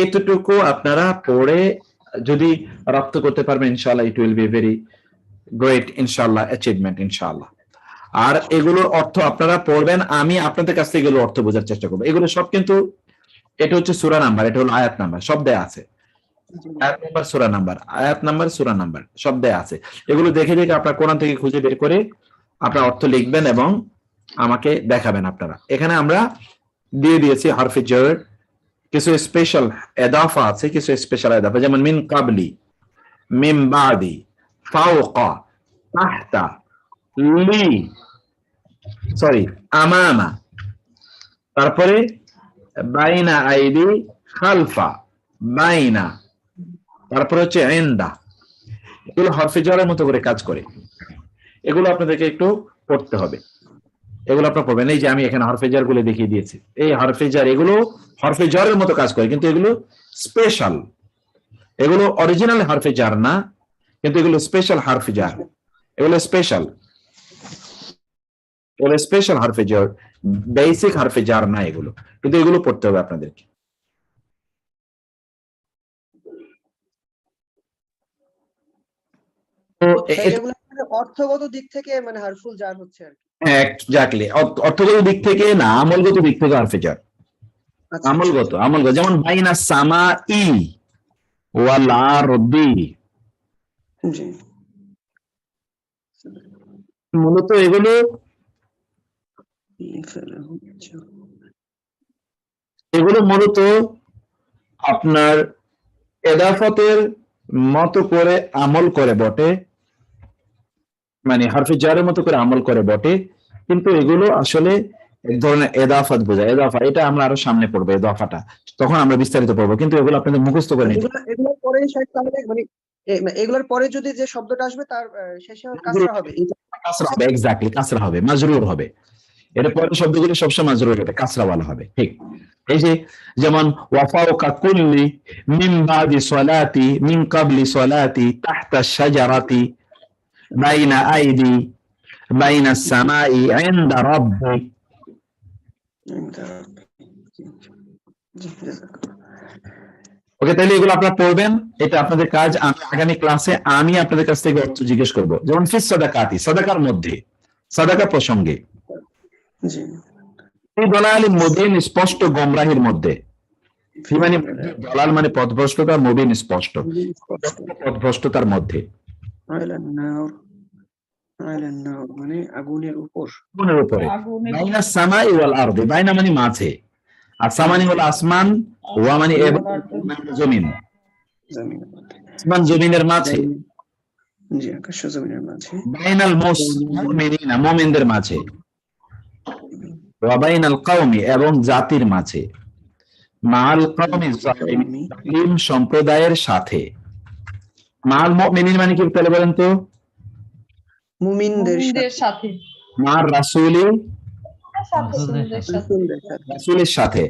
এতটুকু আপনারা পড়ে যদি রপ্ত করতে পারবেন, ইনশাআল্লাহ it will be very great, ইনশাআল্লাহ অ্যাচিভমেন্ট, ইনশাআল্লাহ। আর এগুলোর অর্থ আপনারা পড়বেন, আমি আপনাদের কাছ থেকে এগুলোর অর্থ বোঝার চেষ্টা করবো। এগুলো সব কিন্তু, এটা হচ্ছে সূরা নাম্বার, এটা হলো আয়াত নাম্বার, সব দেয়া আছে। আয়াত নাম্বার, সূরা নাম্বার, আয়াত নাম্বার, সূরা নাম্বার, সব দেয়া আছে। এগুলো দেখে দেখে আপনারা কোরআন থেকে খুঁজে বের করে আপনার অর্থ লিখবেন এবং আমাকে দেখাবেন আপনারা। এখানে আমরা দিয়ে দিয়েছি হরফে জার, কিছু স্পেশাল এদাফা আছে, কিছু স্পেশাল এদাফা, যেমন মিন কাবলি, মিন বাদি, ফাওকা, তাহতা, লি, সরি আমামা, তারপরে বাইনা আইদি, খালফা, বাইনা, তারপরে হচ্ছে ইনদা। এগুলো হরফে জারের মতো করে কাজ করে, এগুলো আপনাদেরকে একটু পড়তে হবে। এগুলো আপনারা পড়বেন। এই যে আমি এখানে হরফে জার গুলো দেখিয়ে দিয়েছি, এই হরফে জার, এগুলো হরফে জারের মতো কাজ করে, কিন্তু এগুলো স্পেশাল। এগুলো অরিজিনাল হরফে জার না, কিন্তু এগুলো স্পেশাল হরফে জার, এগুলো স্পেশাল, এগুলো স্পেশাল হরফে জার, বেসিক হরফে জার না এগুলো, কিন্তু এগুলো পড়তে হবে আপনাদেরকে। তো এগুলো অর্থগত দিক থেকে মানে হারফুল জার হচ্ছে আর কি। এক্স্যাক্টলি, অর্থগত দিক থেকে না, আমলগত দিক থেকে হরফে জার। আচ্ছা, আমলগত, আমলগত, যেমন বাইনা সামা ই ওয়াল আরদি, জি মূলত এগুলো মূলত আপনার এদাফতের মতো করে আমল করে বটে, মানে হরফে জারের মতো করে আমল করে বটে, কিন্তু এগুলো আসলে এক ধরনের এদাফাত বোঝায়। এদাফা এটা আমরা আরো সামনে পড়বো, এদাফাটা তখন আমরা বিস্তারিত পড়বো, কিন্তু এগুলো আপনাদের মুখস্থ করে নিতে এগুলোর পরে শেখ তাহলে মানে এগুলোর পরে যদি যে শব্দটা আসবে তার শেষে কাসরা হবে। কাসরা হবে, এক্স্যাক্টলি কাসরা হবে, মাজরুর হবে। এর পরে শব্দগুলো সবসময় মাজরুর হবে, কাসরা ওয়ালা হবে। ঠিক এই যে যেমন ওয়াফাউকা কুল্লি মিন বাদি সলাতি মিন ক্বাবলি সলাতি তাহতা শাজারাতি বাইনা আইদি বাইনা সামাই ইনদা রাব্বি। ওকে, তাহলে এগুলো আপনারা পড়বেন, এটা আপনাদের কাজ। আমি আগামী ক্লাসে আমি আপনাদের কাছ থেকে অর্থ জিজ্ঞেস করবো, যেমন ফিস সাদাকাতি, সাদাকার মধ্যে, সাদাকা প্রসঙ্গে, জি দলালি মুবিন স্পষ্ট গোমরাহির মধ্যে, ফি মানে দলাল মানে পথভ্রষ্টতা, মুবিন স্পষ্ট পথভ্রষ্টতার মধ্যে, মানে আগুনের উপর, আগুনের উপরে, আগুনের বাইনা সামাই ওয়াল আরদি, বাইনা মানে মাঝে, আর সামানি হলো আসমান, ওয়া মানে জমিন, জমিনের মধ্যে, আসমান জমিনের মাঝে, জি আকাশ ও জমিনের মাঝে, বাইনাল মুমিনিনা মুমিনদের মাঝে, ওয়া বাইনাল কওমি এবং জাতির মাঝে, মাল কওমি জালিম সম্প্রদায়ের সাথে। মাল মুমিনিন মানে কি তাহলে বলেন তো? মুমিনদের মুমিনদের সাথে, মার রাসূলি, রাসূলদের সাথে, রাসূলের সাথে,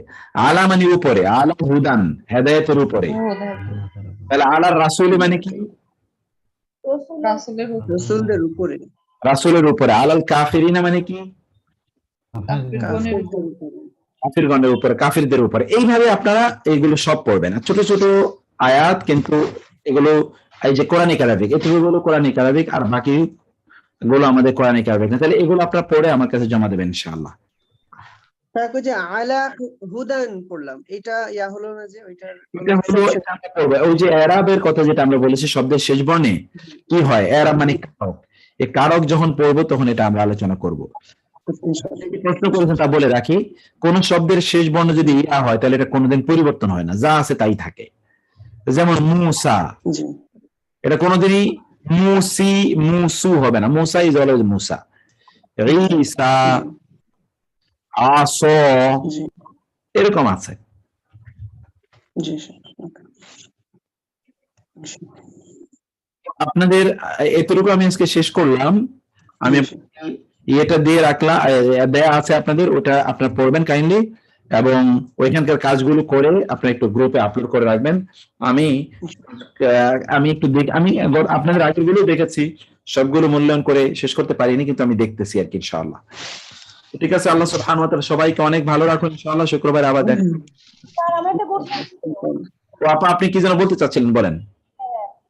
আলা মানে উপরে, আলা হুদান হেদায়েতের উপরে, ও দেখো তাহলে আলার রাসূলি মানে কি? রাসূলের উপর, রাসূলদের উপরে, রাসূলের উপরে। আলাল কাফিরিনা মানে কি? কাফিরগণের উপর, কাফিরগণের উপরে, কাফিরদের উপরে। এইভাবে আপনারা এইগুলো সব পড়বেন। আর ছোট ছোট আয়াত, কিন্তু এগুলো এই যে কোরআনিক আরবিক, এগুলো কোরআনিক আরবিক, আর বাকি গুলো আমাদের কোরআনিক আরবিক না। তাহলে এগুলো আপনারা পড়ে আমার কাছে জমা দেবেন ইনশাআল্লাহ। তারপর যে আলা হুদান পড়লাম, এটা ইয়া হলো না যে ওইটার এটা হলো, এটা আমরা পড়বো। ওই যে এরাবের কথা যেটা আমরা বলেছি, শব্দের শেষ বর্ণে কি হয়, এরাব মানে কারক। এই কারক যখন পড়বো তখন এটা আমরা আলোচনা করব। প্রশ্ন করেছেন তা বলে রাখি, কোন শব্দের শেষ বর্ণ যদি ইয়া হয় তাহলে এটা কোনোদিন পরিবর্তন হয় না, যা আছে তাই থাকে। যেমন মুসা, জি এটা কোনোদিনই মুসি মুসু হবে না, মুসা ইজ অলওয়েজ মুসা। ঈসা, আসো, জি এরকম আছে। জি আপনাদের এতটুকু আমি আজকে শেষ করলাম। আমি এটা দিয়ে রাখলাম, দেয়া আছে আপনাদের, ওটা আপনারা পড়বেন কাইন্ডলি, এবং ওইখানকার কাজগুলো করে আপনারা একটু গ্রুপে আপলোড করে রাখবেন। আমি একটু আমি আপনাদের আগেরগুলো দেখেছি, সবগুলো মূল্যায়ন করে শেষ করতে পারিনি, কিন্তু আমি দেখতেছি আর কি ইনশাআল্লাহ। ঠিক আছে, আল্লাহ সুবহানাহু ওয়া তাআলা সবাইকে অনেক ভালো রাখুন ইনশাআল্লাহ। শুক্রবার আবার দেখা। স্যার আমরা একটা কোশ্চেন, তো আপনি কি যেন বলতে চাচ্ছিলেন, বলেন।